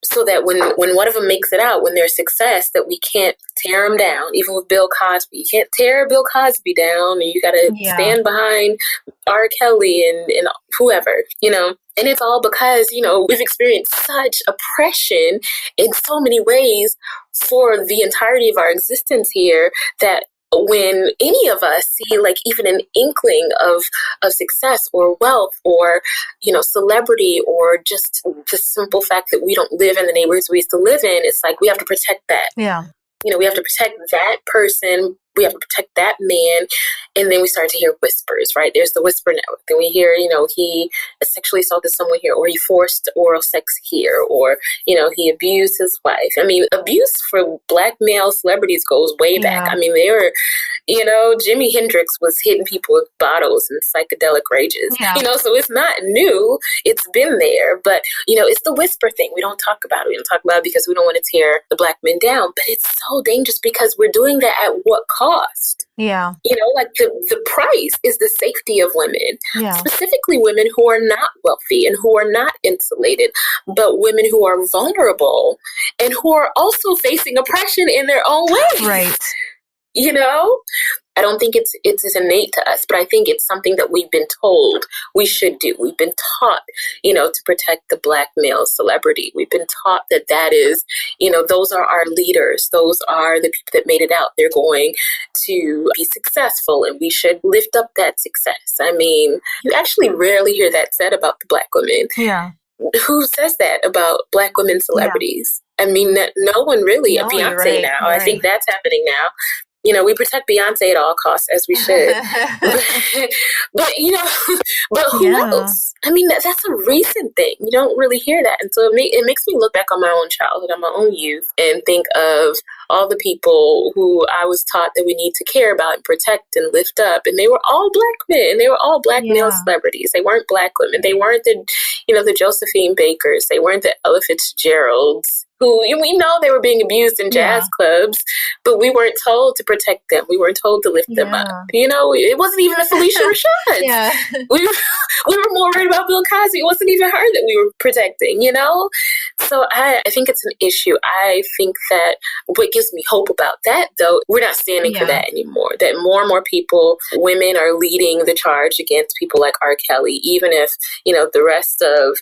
So that when one of them makes it out, when there's success, that we can't tear them down. Even with Bill Cosby, you can't tear Bill Cosby down, and you got to stand behind R. Kelly and whoever, And it's all because, we've experienced such oppression in so many ways for the entirety of our existence here that when any of us see like even an inkling of success or wealth or, celebrity or just the simple fact that we don't live in the neighborhoods we used to live in, it's like we have to protect that. Yeah. We have to protect that person. We have to protect that man. And then we start to hear whispers, right? There's the whisper network. Then we hear, he sexually assaulted someone here, or he forced oral sex here, or, he abused his wife. I mean, abuse for Black male celebrities goes way back. I mean, they were, Jimi Hendrix was hitting people with bottles and psychedelic rages, so it's not new. It's been there. But, it's the whisper thing. We don't talk about it. We don't talk about it because we don't want to tear the Black men down. But it's so dangerous because we're doing that at what cost? Yeah. Like the price is the safety of women, specifically women who are not wealthy and who are not insulated, but women who are vulnerable and who are also facing oppression in their own ways. Right. I don't think it's innate to us, but I think it's something that we've been told we should do. We've been taught, to protect the Black male celebrity. We've been taught that is, those are our leaders. Those are the people that made it out. They're going to be successful, and we should lift up that success. I mean, you actually rarely hear that said about the Black women. Yeah. Who says that about Black women celebrities? Yeah. I mean, no one really. No, Beyonce now. I think that's happening now. We protect Beyonce at all costs, as we should. but who else? I mean, that's a recent thing. You don't really hear that. And so it makes me look back on my own childhood, on my own youth, and think of all the people who I was taught that we need to care about and protect and lift up. And they were all Black men. They were all Black male celebrities. They weren't Black women. They weren't the Josephine Bakers. They weren't the Ella Fitzgeralds, who we know they were being abused in jazz clubs, but we weren't told to protect them. We weren't told to lift them up. It wasn't even a Felicia Rashad. We were more worried about Bill Cosby. It wasn't even her that we were protecting, So I think it's an issue. I think that what gives me hope about that, though, we're not standing for that anymore. That more and more people, women, are leading the charge against people like R. Kelly, even if, the rest of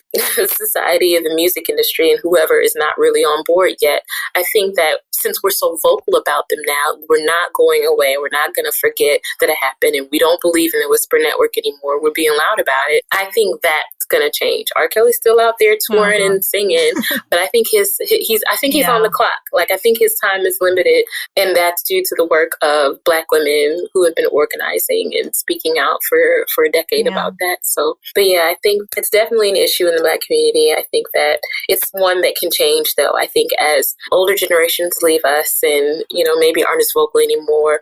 society and the music industry and whoever is not really on board yet. I think that since we're so vocal about them now, we're not going away. We're not going to forget that it happened, and we don't believe in the whisper network anymore. We're being loud about it. I think that's going to change. R. Kelly's still out there touring and singing, but I think he's on the clock. Like, I think his time is limited, and that's due to the work of Black women who have been organizing and speaking out for a decade about that. So, but I think it's definitely an issue in the Black community. I think that it's one that can change, though. I think as older generations leave us and, maybe aren't as vocal anymore,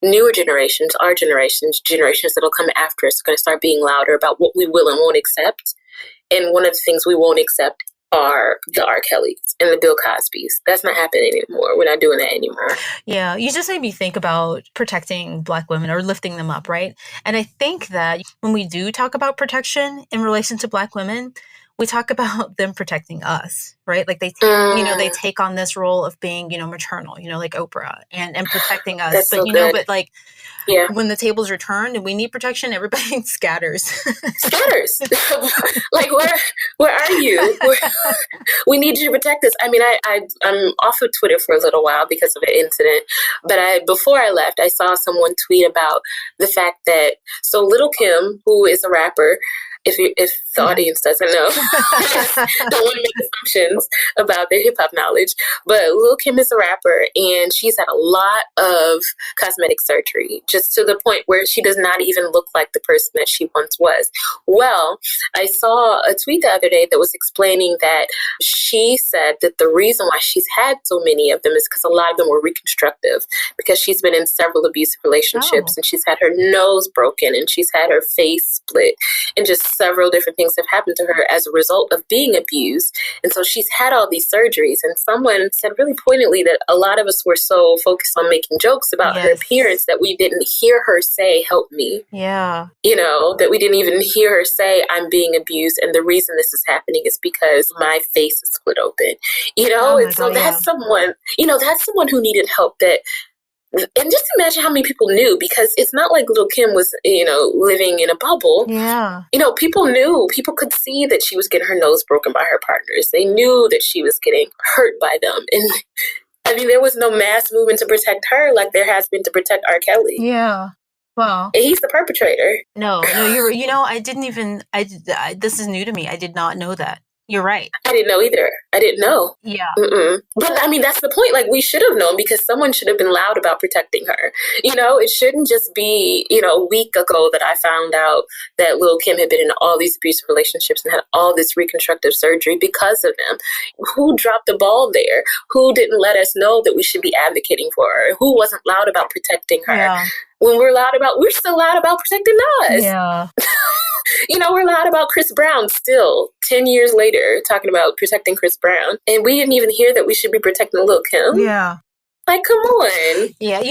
newer generations, our generations that'll come after us are going to start being louder about what we will and won't accept. And one of the things we won't accept are the R. Kellys and the Bill Cosbys. That's not happening anymore. We're not doing that anymore. Yeah, you just made me think about protecting Black women or lifting them up, right? And I think that when we do talk about protection in relation to Black women, we talk about them protecting us, right? Like they take on this role of being, maternal, like Oprah and protecting us. That's but, so good. but like, yeah. When the tables are turned and we need protection, everybody scatters. Like, where are you? We need you to protect us. I mean, I'm off of Twitter for a little while because of an incident. But before I left, I saw someone tweet about the fact that, so Lil' Kim, who is a rapper, if the audience doesn't know, don't want to make assumptions about their hip hop knowledge, but Lil' Kim is a rapper and she's had a lot of cosmetic surgery, just to the point where she does not even look like the person that she once was. Well, I saw a tweet the other day that was explaining that she said that the reason why she's had so many of them is because a lot of them were reconstructive, because she's been in several abusive relationships and she's had her nose broken and she's had her face split and just several different things have happened to her as a result of being abused. And so she's had all these surgeries. And someone said really poignantly that a lot of us were so focused on making jokes about her appearance that we didn't hear her say, help me. Yeah. That we didn't even hear her say, I'm being abused. And the reason this is happening is because my face is split open, and so that's someone, that's someone who needed help and just imagine how many people knew, because it's not like Lil' Kim was, living in a bubble. Yeah. People knew, people could see that she was getting her nose broken by her partners. They knew that she was getting hurt by them. And I mean, there was no mass movement to protect her like there has been to protect R. Kelly. Yeah. Well, and he's the perpetrator. No, I didn't even, this is new to me. I did not know that. You're right. I didn't know either. I didn't know. Yeah. But I mean, that's the point. Like, we should have known, because someone should have been loud about protecting her. It shouldn't just be, a week ago that I found out that Lil' Kim had been in all these abusive relationships and had all this reconstructive surgery because of them. Who dropped the ball there? Who didn't let us know that we should be advocating for her? Who wasn't loud about protecting her? Yeah. When we're still loud about protecting us. Yeah. We're loud about Chris Brown still, 10 years later, talking about protecting Chris Brown. And we didn't even hear that we should be protecting Lil' Kim. Yeah. Like, come on. Yeah,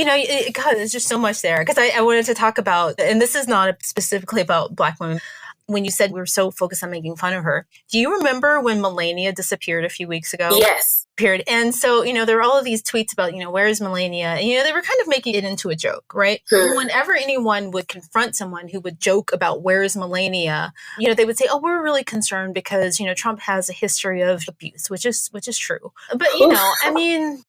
God, there's just so much there. Because I wanted to talk about, and this is not specifically about Black women, when you said we were so focused on making fun of her. Do you remember when Melania disappeared a few weeks ago? Yes. Period. And so, there were all of these tweets about, where is Melania? And, they were kind of making it into a joke, right? Whenever anyone would confront someone who would joke about where is Melania, they would say, oh, we're really concerned because, Trump has a history of abuse, which is true. But, I mean,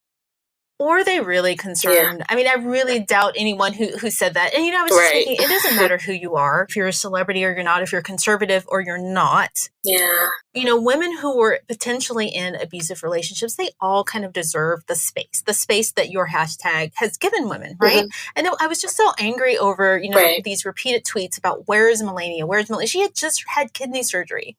were they really concerned? Yeah. I mean, I really doubt anyone who said that. And, I was just thinking, it doesn't matter who you are, if you're a celebrity or you're not, if you're conservative or you're not. Yeah. Women who were potentially in abusive relationships, they all kind of deserve the space that your hashtag has given women, right? And I was just so angry over, these repeated tweets about where is Melania? Where's Melania? She had just had kidney surgery.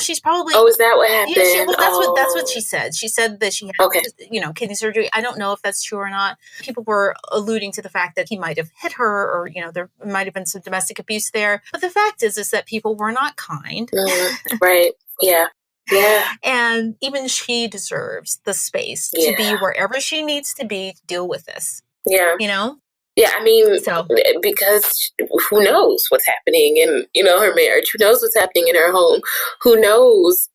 She's probably... Oh, is that what happened? Yeah, that's what she said. She said that she had, kidney surgery. I don't know if that's true or not. People were alluding to the fact that he might have hit her, or, there might have been some domestic abuse there. But the fact is that people were not kind. Right. Yeah. Yeah. And even she deserves the space to be wherever she needs to be to deal with this. Yeah. Yeah, I mean, because who knows what's happening in, her marriage? Who knows what's happening in her home? Who knows?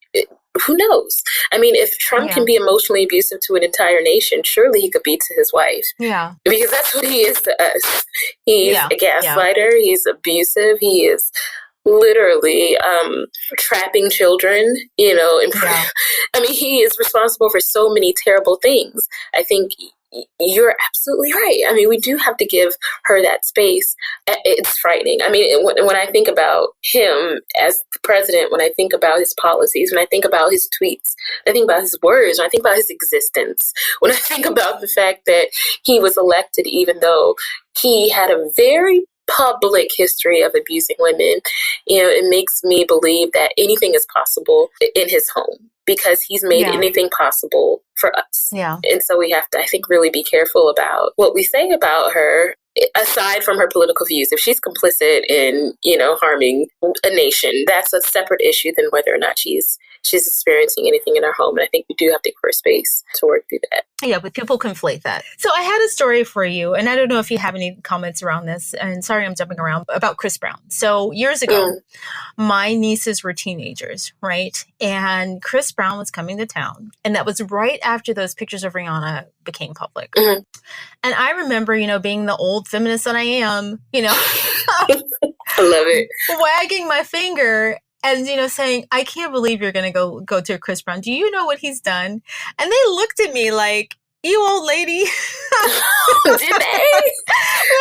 Who knows? I mean, if Trump can be emotionally abusive to an entire nation, surely he could be to his wife. Yeah. Because that's what he is to us. He's a gaslighter. He's abusive. He is literally trapping children, I mean, he is responsible for so many terrible things. I think you're absolutely right. I mean, we do have to give her that space. It's frightening. I mean, when I think about him as the president, when I think about his policies, when I think about his tweets, I think about his words, when I think about his existence, when I think about the fact that he was elected, even though he had a very public history of abusing women, it makes me believe that anything is possible in his home, because he's made anything possible for us. Yeah. And so we have to, I think, really be careful about what we say about her, aside from her political views. If she's complicit in, harming a nation, that's a separate issue than whether or not she's she's experiencing anything in our home. And I think we do have to create space to work through that. Yeah, but people conflate that. So I had a story for you, and I don't know if you have any comments around this, and sorry I'm jumping around, about Chris Brown. So years ago, my nieces were teenagers, right? And Chris Brown was coming to town, and that was right after those pictures of Rihanna became public. And I remember, being the old feminist that I am, I love it. wagging my finger and, saying, I can't believe you're going to go to Chris Brown. Do you know what he's done? And they looked at me like, you old lady. Did they? They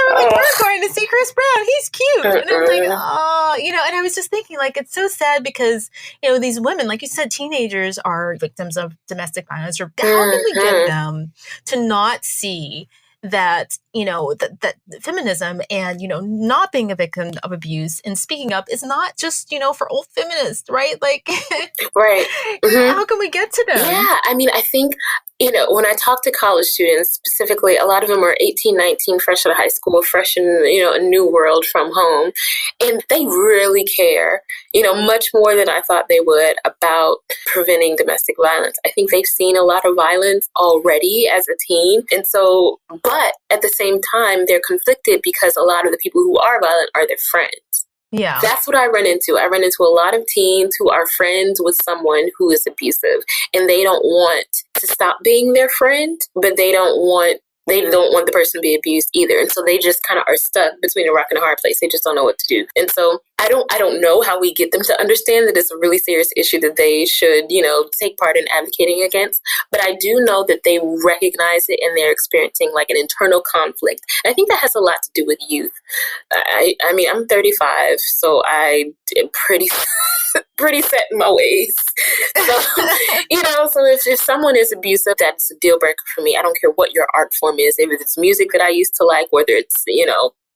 were like, we're going to see Chris Brown. He's cute. And I'm like, oh, and I was just thinking, like, it's so sad because, these women, like you said, teenagers are victims of domestic violence. Or how can we get them to not see that, that feminism and, not being a victim of abuse and speaking up is not just, for old feminists, right? Like, right. How can we get to them? Yeah. I mean, I think, when I talk to college students specifically, a lot of them are 18, 19, fresh out of high school, fresh in, a new world from home. And they really care, much more than I thought they would about preventing domestic violence. I think they've seen a lot of violence already as a teen. And so, but at the same time, they're conflicted because a lot of the people who are violent are their friends. Yeah. That's what I run into. I run into a lot of teens who are friends with someone who is abusive, and they don't want to stop being their friend, but they don't want the person to be abused either. And so they just kind of are stuck between a rock and a hard place. They just don't know what to do. And so I don't know how we get them to understand that it's a really serious issue that they should, take part in advocating against. But I do know that they recognize it and they're experiencing like an internal conflict. And I think that has a lot to do with youth. I mean, I'm 35, so I am pretty set in my ways. So, so if someone is abusive, that's a deal breaker for me. I don't care what your art form is, if it's music that I used to like, whether it's,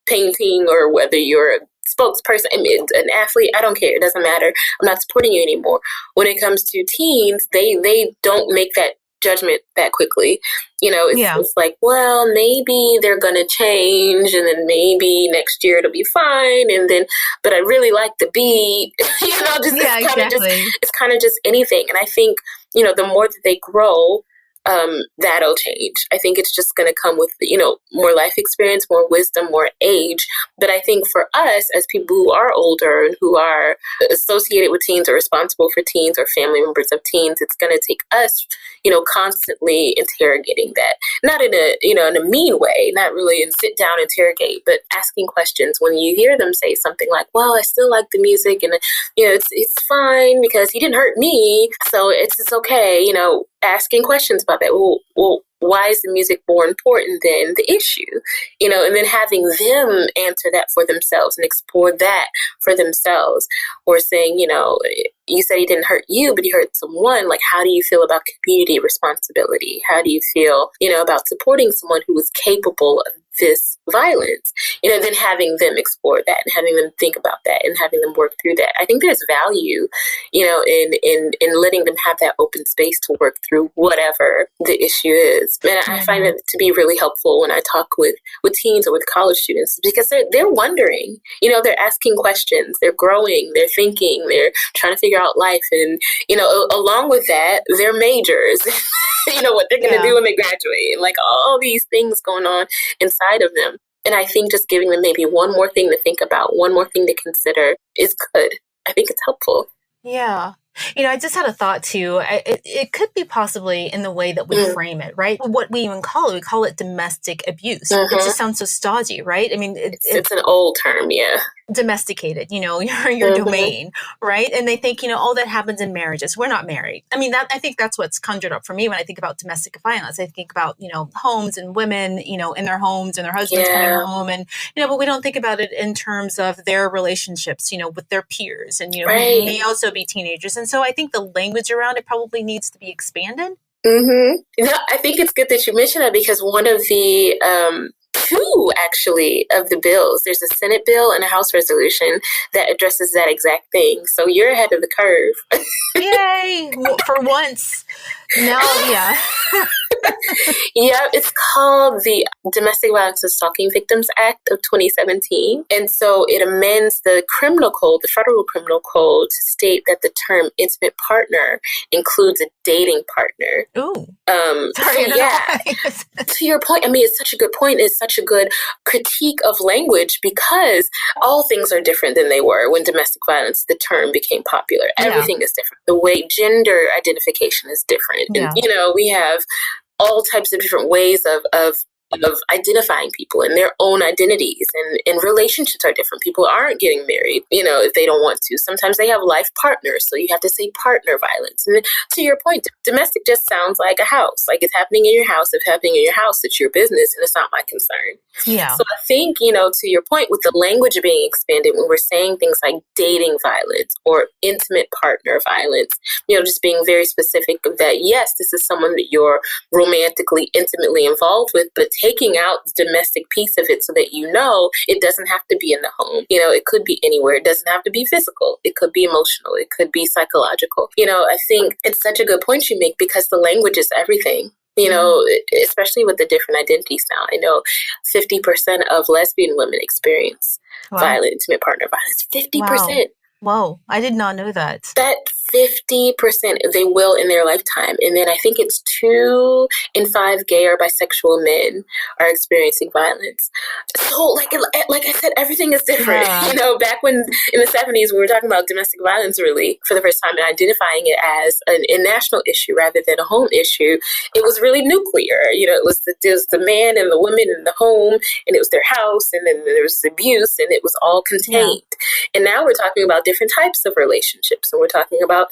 painting or whether you're a spokesperson, an athlete, I don't care. It doesn't matter. I'm not supporting you anymore. When it comes to teens, they don't make that judgment that quickly. It's like, well, maybe they're going to change and then maybe next year it'll be fine. And then, but I really like the beat, it's kind of just anything. And I think, the more that they grow, that'll change. I think it's just going to come with, more life experience, more wisdom, more age. But I think for us as people who are older and who are associated with teens or responsible for teens or family members of teens, it's going to take us, constantly interrogating that. Not in a, in a mean way, not really in sit down interrogate, but asking questions when you hear them say something like, well, I still like the music and, it's fine because he didn't hurt me. So it's okay, asking questions about that. Well, why is the music more important than the issue? And then having them answer that for themselves and explore that for themselves. Or saying, you said he didn't hurt you, but he hurt someone. Like, how do you feel about community responsibility? How do you feel, about supporting someone who is capable of this violence? Then having them explore that and having them think about that and having them work through that. I think there's value, in letting them have that open space to work through whatever the issue is. And I find that to be really helpful when I talk with teens or with college students, because they're wondering, they're asking questions, they're growing, they're thinking, they're trying to figure out life. And, along with that, their majors, what they're going to do when they graduate, and like all these things going on inside of them. And I think just giving them maybe one more thing to think about, one more thing to consider is good. I think it's helpful. Yeah. I just had a thought too. It could be possibly in the way that we frame it, right? What we even call it, we call it domestic abuse. It just sounds so stodgy, right? I mean, it's an old term, yeah. Domesticated, your domain, right? And they think, that happens in marriages. We're not married. I mean, I think that's what's conjured up for me when I think about domestic violence. I think about, homes and women, in their homes and their husbands coming home. And, but we don't think about it in terms of their relationships, with their peers and, who may also be teenagers. And so I think the language around it probably needs to be expanded. I think it's good that you mentioned that, because one of the two, actually, of the bills. There's a Senate bill and a House resolution that addresses that exact thing. So you're ahead of the curve. Yay! For once. Now, yeah. Yeah, it's called the Domestic Violence and Stalking Victims Act of 2017. And so it amends the criminal code, the federal criminal code, to state that the term intimate partner includes a dating partner. Ooh. Sorry, so yeah. To your point, I mean, it's such a good point. It's such a good critique of language, because all things are different than they were when domestic violence, the term, became popular. Everything is different. The way gender identification is different. Yeah. And, we have all types of different ways of identifying people and their own identities, and relationships are different. People aren't getting married, if they don't want to. Sometimes they have life partners, so you have to say partner violence. And to your point, domestic just sounds like a house, like it's happening in your house. If it's happening in your house, it's your business, and it's not my concern. Yeah. So I think, to your point, with the language being expanded, when we're saying things like dating violence or intimate partner violence, just being very specific of that, yes, this is someone that you're romantically, intimately involved with, but taking out the domestic piece of it so that it doesn't have to be in the home. It could be anywhere. It doesn't have to be physical. It could be emotional. It could be psychological. I think it's such a good point you make, because the language is everything. Especially with the different identities now. I know 50% of lesbian women experience violent intimate partner violence. 50%. Whoa, I did not know that. That 50% they will in their lifetime. And then I think it's 2 in 5 gay or bisexual men are experiencing violence. So like I said, everything is different. Yeah. Back when in the 70s, we were talking about domestic violence really for the first time and identifying it as a national issue rather than a home issue. It was really nuclear. It was the man and the woman in the home, and it was their house, and then there was abuse, and it was all contained. Yeah. And now we're talking about different types of relationships, and we're talking about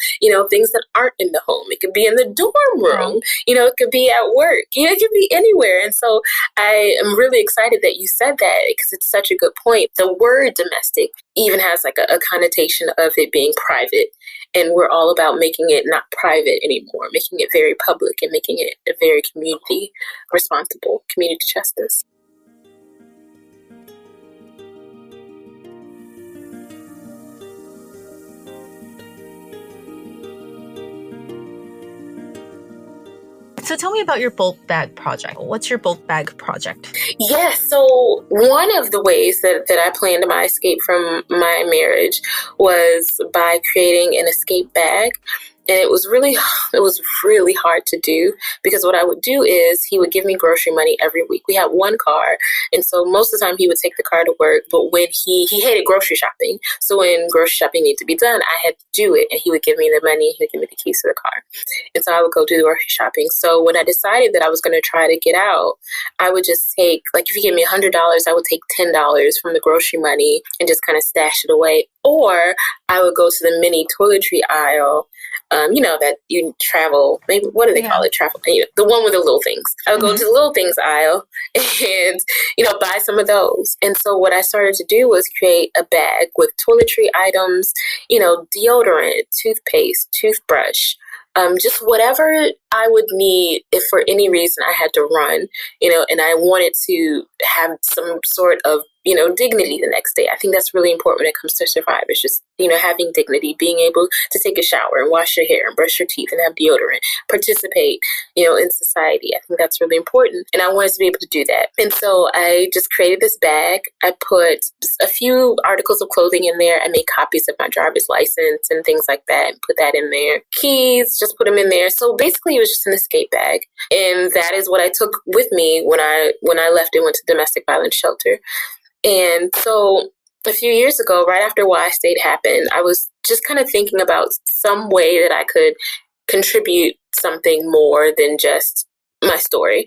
things that aren't in the home. It could be in the dorm room. It could be at work. It could be anywhere. And so I am really excited that you said that, because it's such a good point. The word domestic even has like a connotation of it being private, and we're all about making it not private anymore, making it very public and making it a very community responsible, community justice. So tell me about your bulk bag project. What's your bulk bag project? Yes. So one of the ways that I planned my escape from my marriage was by creating an escape bag. And it was really hard to do, because what I would do is he would give me grocery money every week. We had one car. And so most of the time he would take the car to work. But when he hated grocery shopping. So when grocery shopping needed to be done, I had to do it. And he would give me the money. He would give me the keys to the car. And so I would go do the grocery shopping. So when I decided that I was going to try to get out, I would just take, like, if he gave me $100, I would take $10 from the grocery money and just kind of stash it away. Or I would go to the mini toiletry aisle, that you travel, maybe, what do they call it? Travel, the one with the little things. I would go to the little things aisle and, buy some of those. And so what I started to do was create a bag with toiletry items, deodorant, toothpaste, toothbrush, just whatever I would need if for any reason I had to run, and I wanted to have some sort of, dignity the next day. I think that's really important when it comes to survivors, just, having dignity, being able to take a shower and wash your hair and brush your teeth and have deodorant, participate, in society. I think that's really important. And I wanted to be able to do that. And so I just created this bag. I put a few articles of clothing in there. I made copies of my driver's license and things like that and put that in there. Keys, just put them in there. So basically it was just an escape bag. And that is what I took with me when I left and went to domestic violence shelter. And so a few years ago, right after Why I Stayed happened, I was just kind of thinking about some way that I could contribute something more than just my story,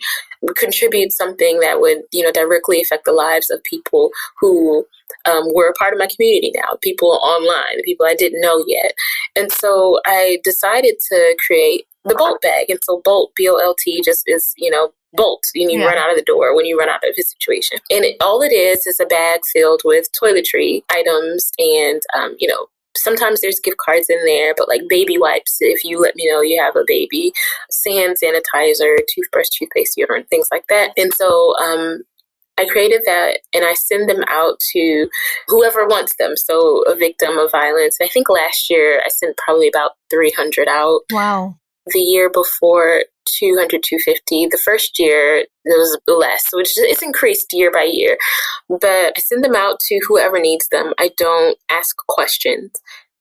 contribute something that would, directly affect the lives of people who were a part of my community now, people online, people I didn't know yet. And so I decided to create the Bolt bag. And so Bolt, B-O-L-T, just is, bolt, and you run out of the door when you run out of a situation. And all it is a bag filled with toiletry items and, sometimes there's gift cards in there, but like baby wipes, if you let me know you have a baby, hand sanitizer, toothbrush, toothpaste, deodorant, things like that. And so I created that and I send them out to whoever wants them. So a victim of violence. I think last year I sent probably about 300 out. Wow. The year before, 200, 250. The first year, there was less, which it's increased year by year. But I send them out to whoever needs them. I don't ask questions.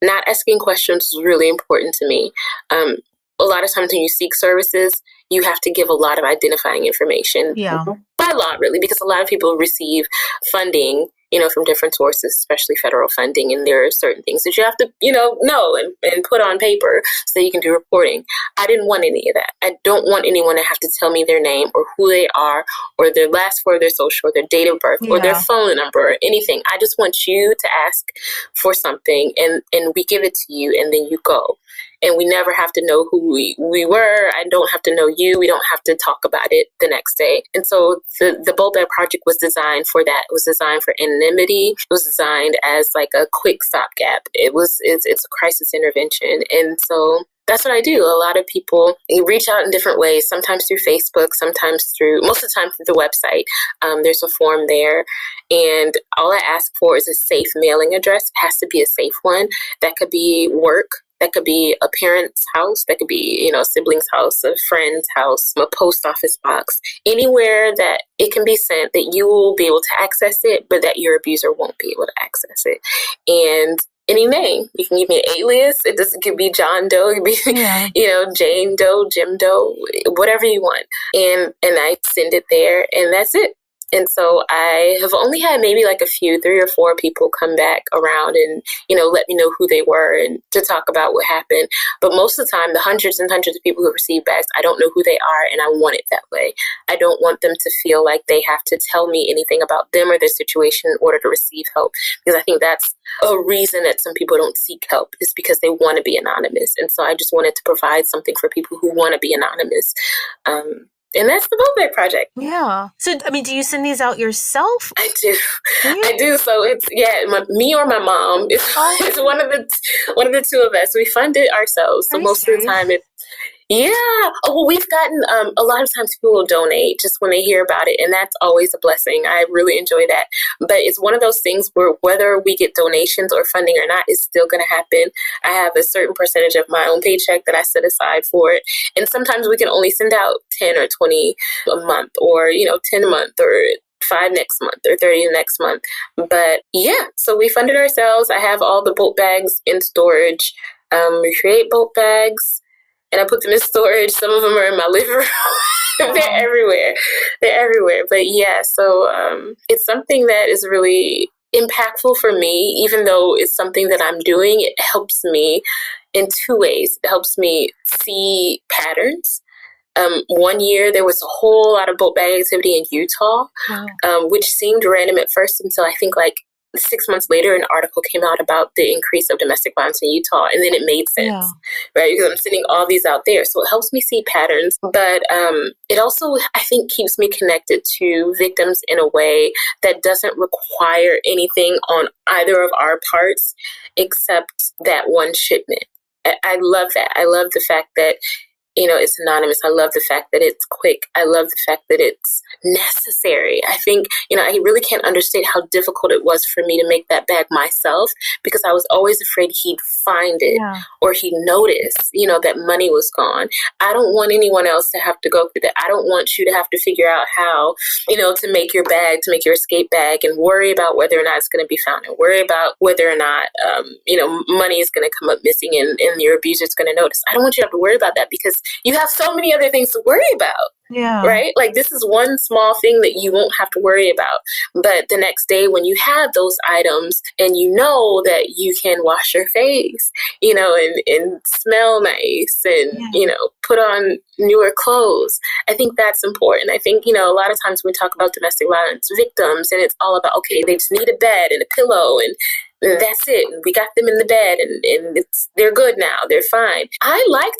Not asking questions is really important to me. A lot of times when you seek services, you have to give a lot of identifying information. Yeah. By law, really, because a lot of people receive funding, from different sources, especially federal funding. And there are certain things that you have to, know and put on paper so you can do reporting. I didn't want any of that. I don't want anyone to have to tell me their name or who they are or their last four of their social or their date of birth or their phone number or anything. I just want you to ask for something and we give it to you and then you go. And we never have to know who we were. I don't have to know you. We don't have to talk about it the next day. And so the Bolt Bag Project was designed for that. It was designed for anonymity. It was designed as like a quick stopgap. It's a crisis intervention. And so that's what I do. A lot of people reach out in different ways, sometimes through Facebook, most of the time through the website. There's a form there. And all I ask for is a safe mailing address. It has to be a safe one. That could be work. That could be a parent's house. That could be, a sibling's house, a friend's house, a post office box, anywhere that it can be sent that you will be able to access it, but that your abuser won't be able to access it. And any name. You can give me an alias. It could be John Doe. It could be, Jane Doe, Jim Doe, whatever you want. And I send it there and that's it. And so I have only had maybe like a few, 3 or 4 people come back around and, let me know who they were and to talk about what happened. But most of the time, the hundreds and hundreds of people who receive bags, I don't know who they are and I want it that way. I don't want them to feel like they have to tell me anything about them or their situation in order to receive help. Because I think that's a reason that some people don't seek help is because they want to be anonymous. And so I just wanted to provide something for people who want to be anonymous. And that's the Bolt Bag Project. Yeah. So, do you send these out yourself? I do. I do. So it's, me or my mom. It's one of the two of us. We fund it ourselves. So most of the time yeah. Oh, well, we've gotten, a lot of times people will donate just when they hear about it. And that's always a blessing. I really enjoy that. But it's one of those things where whether we get donations or funding or not, it's still going to happen. I have a certain percentage of my own paycheck that I set aside for it. And sometimes we can only send out 10 or 20 a month or, 10 a month or 5 next month or 30 next month. But so we funded ourselves. I have all the Bolt bags in storage. We create Bolt bags. And I put them in storage. Some of them are in my living room. They're everywhere. But so it's something that is really impactful for me, even though it's something that I'm doing. It helps me in 2 ways. It helps me see patterns. One year, there was a whole lot of boat bag activity in Utah, which seemed random at first until I think 6 months later, an article came out about the increase of domestic violence in Utah, and then it made sense, right? Because I'm sending all these out there. So it helps me see patterns, but it also, I think, keeps me connected to victims in a way that doesn't require anything on either of our parts except that one shipment. I love that. I love the fact that it's anonymous. I love the fact that it's quick. I love the fact that it's necessary. I think, I really can't understate how difficult it was for me to make that bag myself because I was always afraid he'd find it or he'd notice, that money was gone. I don't want anyone else to have to go through that. I don't want you to have to figure out how, to make your bag, to make your escape bag and worry about whether or not it's going to be found and worry about whether or not, money is going to come up missing and your abuser's going to notice. I don't want you to have to worry about that because you have so many other things to worry about. Yeah. Right? This is one small thing that you won't have to worry about. But the next day when you have those items and you know that you can wash your face, and smell nice and, put on newer clothes, I think that's important. I think, a lot of times we talk about domestic violence victims and it's all about, okay, they just need a bed and a pillow and that's it. We got them in the bed and they're good now. They're fine. I like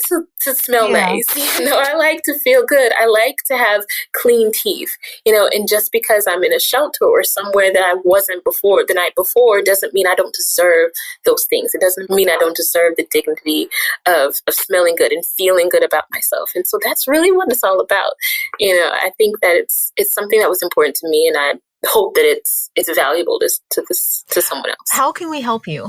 to smell nice. I like to feel good. I like to have clean teeth, and just because I'm in a shelter or somewhere that I wasn't before the night before doesn't mean I don't deserve those things. It doesn't mean I don't deserve the dignity of smelling good and feeling good about myself. And so that's really what it's all about. I think that it's something that was important to me and I hope that it's valuable to someone else. How can we help you?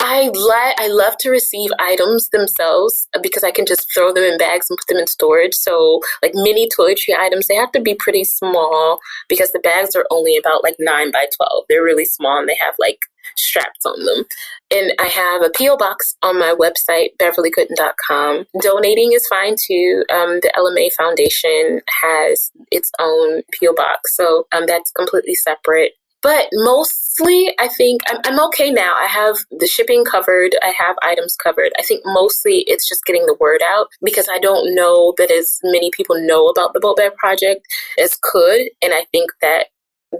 I love to receive items themselves because I can just throw them in bags and put them in storage. So like mini toiletry items, they have to be pretty small because the bags are only about like 9 by 12. They're really small and they have like straps on them. And I have a P.O. box on my website, beverlygooden.com. Donating is fine too. The LMA Foundation has its own P.O. box, so that's completely separate. But mostly, I think I'm okay now. I have the shipping covered. I have items covered. I think mostly it's just getting the word out because I don't know that as many people know about the Boat Bag Project as could. And I think that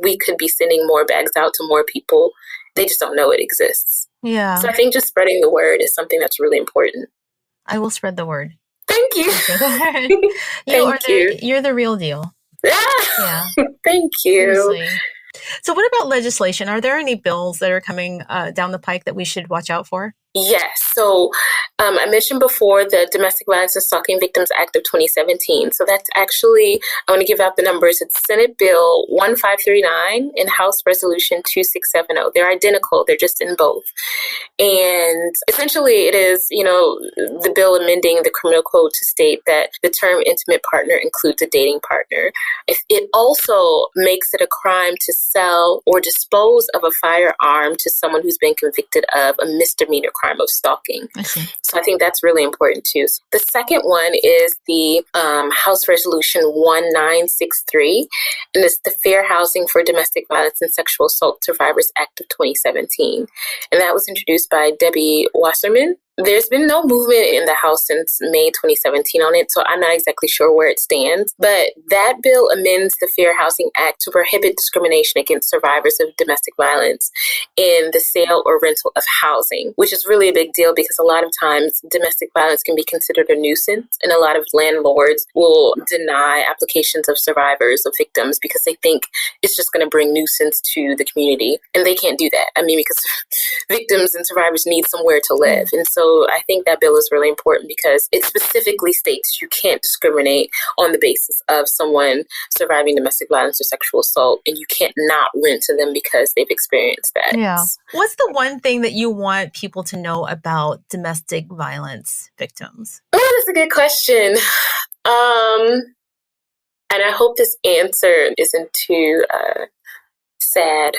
we could be sending more bags out to more people. They just don't know it exists. Yeah. So I think just spreading the word is something that's really important. I will spread the word. Thank you. Thank you. You're the real deal. Yeah. Thank you. Seriously. So what about legislation? Are there any bills that are coming down the pike that we should watch out for? Yes. So I mentioned before the Domestic Violence and Stalking Victims Act of 2017. So that's actually, I want to give out the numbers. It's Senate Bill 1539 and House Resolution 2670. They're identical. They're just in both. And essentially it is, the bill amending the criminal code to state that the term intimate partner includes a dating partner. It also makes it a crime to sell or dispose of a firearm to someone who's been convicted of a misdemeanor crime of stalking. So I think that's really important too. So the second one is the House Resolution 1963, and it's the Fair Housing for Domestic Violence and Sexual Assault Survivors Act of 2017. And that was introduced by Debbie Wasserman. There's been no movement in the House since May 2017 on it, so I'm not exactly sure where it stands. But that bill amends the Fair Housing Act to prohibit discrimination against survivors of domestic violence in the sale or rental of housing, which is really a big deal because a lot of times domestic violence can be considered a nuisance, and a lot of landlords will deny applications of survivors of victims because they think it's just going to bring nuisance to the community, and they can't do that. I mean, because victims and survivors need somewhere to live, and so I think that bill is really important because it specifically states you can't discriminate on the basis of someone surviving domestic violence or sexual assault, and you can't not rent to them because they've experienced that. Yeah. What's the one thing that you want people to know about domestic violence victims? Oh, that's a good question. And I hope this answer isn't too sad.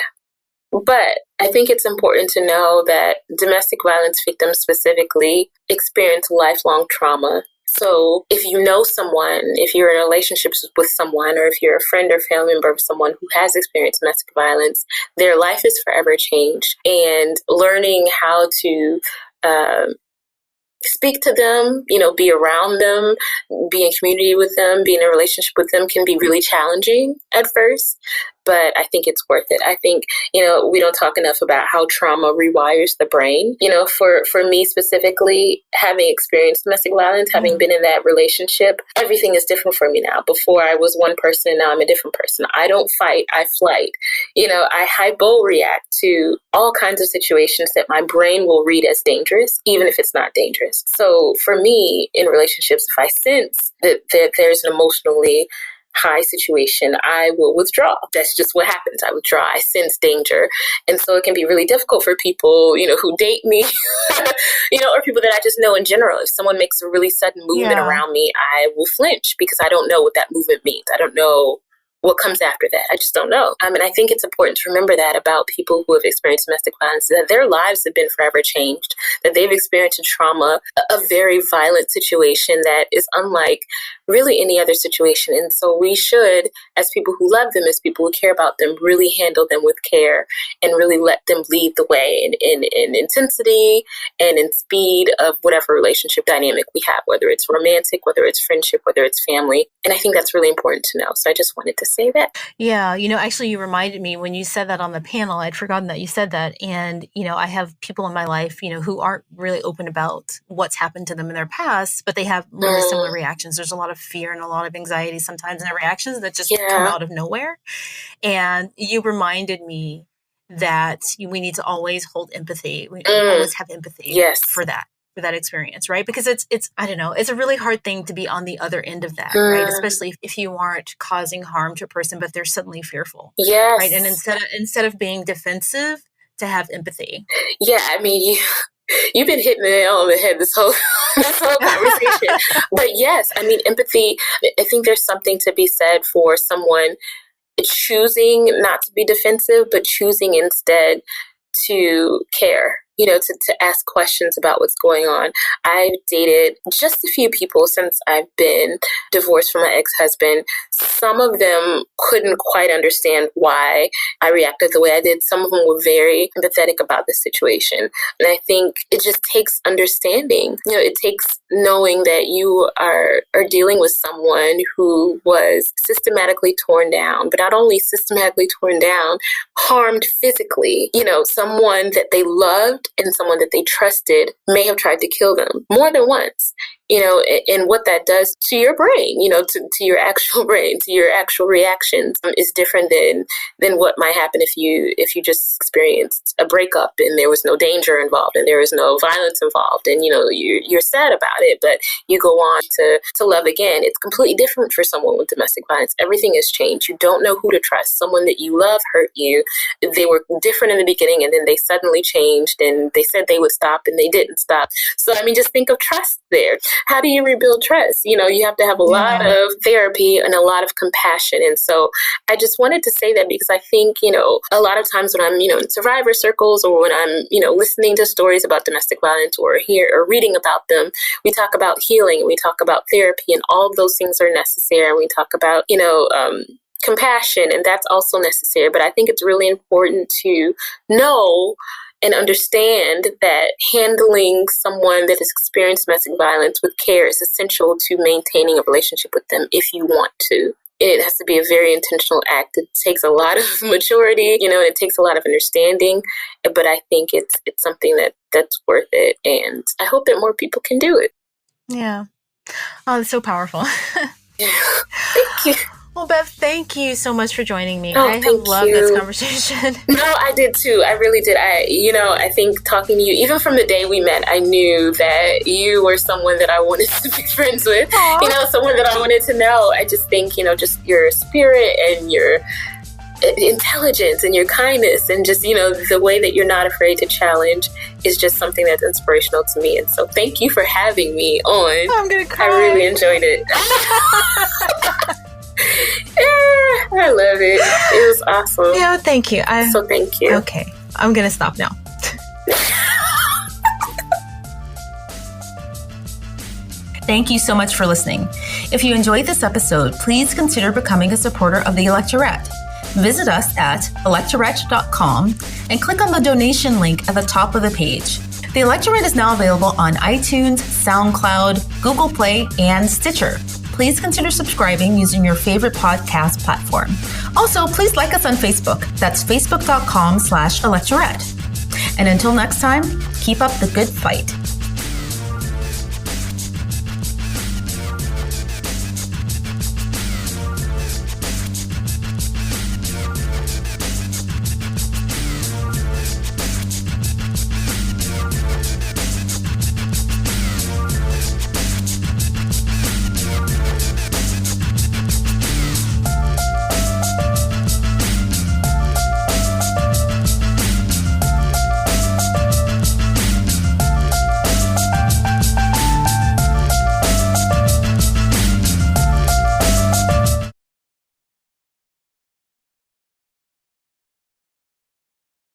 But I think it's important to know that domestic violence victims specifically experience lifelong trauma. So if you know someone, if you're in relationships with someone, or if you're a friend or family member of someone who has experienced domestic violence, their life is forever changed. And learning how to speak to them, be around them, be in community with them, be in a relationship with them can be really challenging at first. But I think it's worth it. I think, we don't talk enough about how trauma rewires the brain. For me specifically, having experienced domestic violence, having been in that relationship, everything is different for me now. Before I was one person, now I'm a different person. I don't fight, I flight. I hypo-react to all kinds of situations that my brain will read as dangerous, even if it's not dangerous. So for me, in relationships, if I sense that there's an emotionally high situation, I will withdraw. That's just what happens. I withdraw. I sense danger. And so it can be really difficult for people, who date me, or people that I just know in general. If someone makes a really sudden movement around me, I will flinch because I don't know what that movement means. I don't know what comes after that. I just don't know. And I think it's important to remember that about people who have experienced domestic violence, that their lives have been forever changed, that they've experienced a trauma, a very violent situation that is unlike really any other situation. And so we should, as people who love them, as people who care about them, really handle them with care and really let them lead the way in intensity and in speed of whatever relationship dynamic we have, whether it's romantic, whether it's friendship, whether it's family. And I think that's really important to know. So I just wanted to say that. Yeah. Actually, you reminded me when you said that on the panel, I'd forgotten that you said that. And, I have people in my life, who aren't really open about what's happened to them in their past, but they have really similar reactions. There's a lot of fear and a lot of anxiety sometimes in their reactions that just come out of nowhere. And you reminded me that we need to always hold empathy. We always have empathy for that. for that experience, right? Because it's I don't know, it's a really hard thing to be on the other end of that, right? Especially if you aren't causing harm to a person, but they're suddenly fearful. Yes. Right. And instead of being defensive, to have empathy. Yeah, I mean, you've been hitting the nail on the head this whole conversation. But yes, I mean, empathy, I think there's something to be said for someone choosing not to be defensive, but choosing instead to care, to ask questions about what's going on. I've dated just a few people since I've been divorced from my ex-husband. Some of them couldn't quite understand why I reacted the way I did. Some of them were very empathetic about the situation. And I think it just takes understanding. It takes knowing that you are dealing with someone who was systematically torn down, but not only systematically torn down, harmed physically. Someone that they loved and someone that they trusted may have tried to kill them more than once. And what that does to your brain, to your actual brain, to your actual reactions is different than what might happen if you just experienced a breakup and there was no danger involved and there was no violence involved and, you're sad about it, but you go on to love again. It's completely different for someone with domestic violence. Everything has changed. You don't know who to trust. Someone that you love hurt you. They were different in the beginning and then they suddenly changed and they said they would stop and they didn't stop. So, I mean, just think of trust there. How do you rebuild trust? You have to have a lot of therapy and a lot of compassion. And so I just wanted to say that because I think, a lot of times when I'm, in survivor circles or when I'm, listening to stories about domestic violence or reading about them, we talk about healing, we talk about therapy, and all of those things are necessary. And we talk about, compassion, and that's also necessary. But I think it's really important to know and understand that handling someone that has experienced domestic violence with care is essential to maintaining a relationship with them if you want to. It has to be a very intentional act. It takes a lot of maturity, and it takes a lot of understanding. But I think it's something that's worth it. And I hope that more people can do it. Yeah. Oh, it's so powerful. Yeah. Thank you. Well, Bev, thank you so much for joining me. I have loved this conversation. No, I did too. I really did. I think talking to you, even from the day we met, I knew that you were someone that I wanted to be friends with. Aww. Someone that I wanted to know. I just think, just your spirit and your intelligence and your kindness and just, the way that you're not afraid to challenge is just something that's inspirational to me. And so thank you for having me on. I'm going to cry. I really enjoyed it. Yeah, I love it. It was awesome. Yeah, thank you. So thank you. Okay, I'm going to stop now. Thank you so much for listening. If you enjoyed this episode, please consider becoming a supporter of the Electorette. Visit us at electorette.com and click on the donation link at the top of the page. The Electorette is now available on iTunes, SoundCloud, Google Play, and Stitcher. Please consider subscribing using your favorite podcast platform. Also, please like us on Facebook. That's facebook.com/electorette. And until next time, keep up the good fight.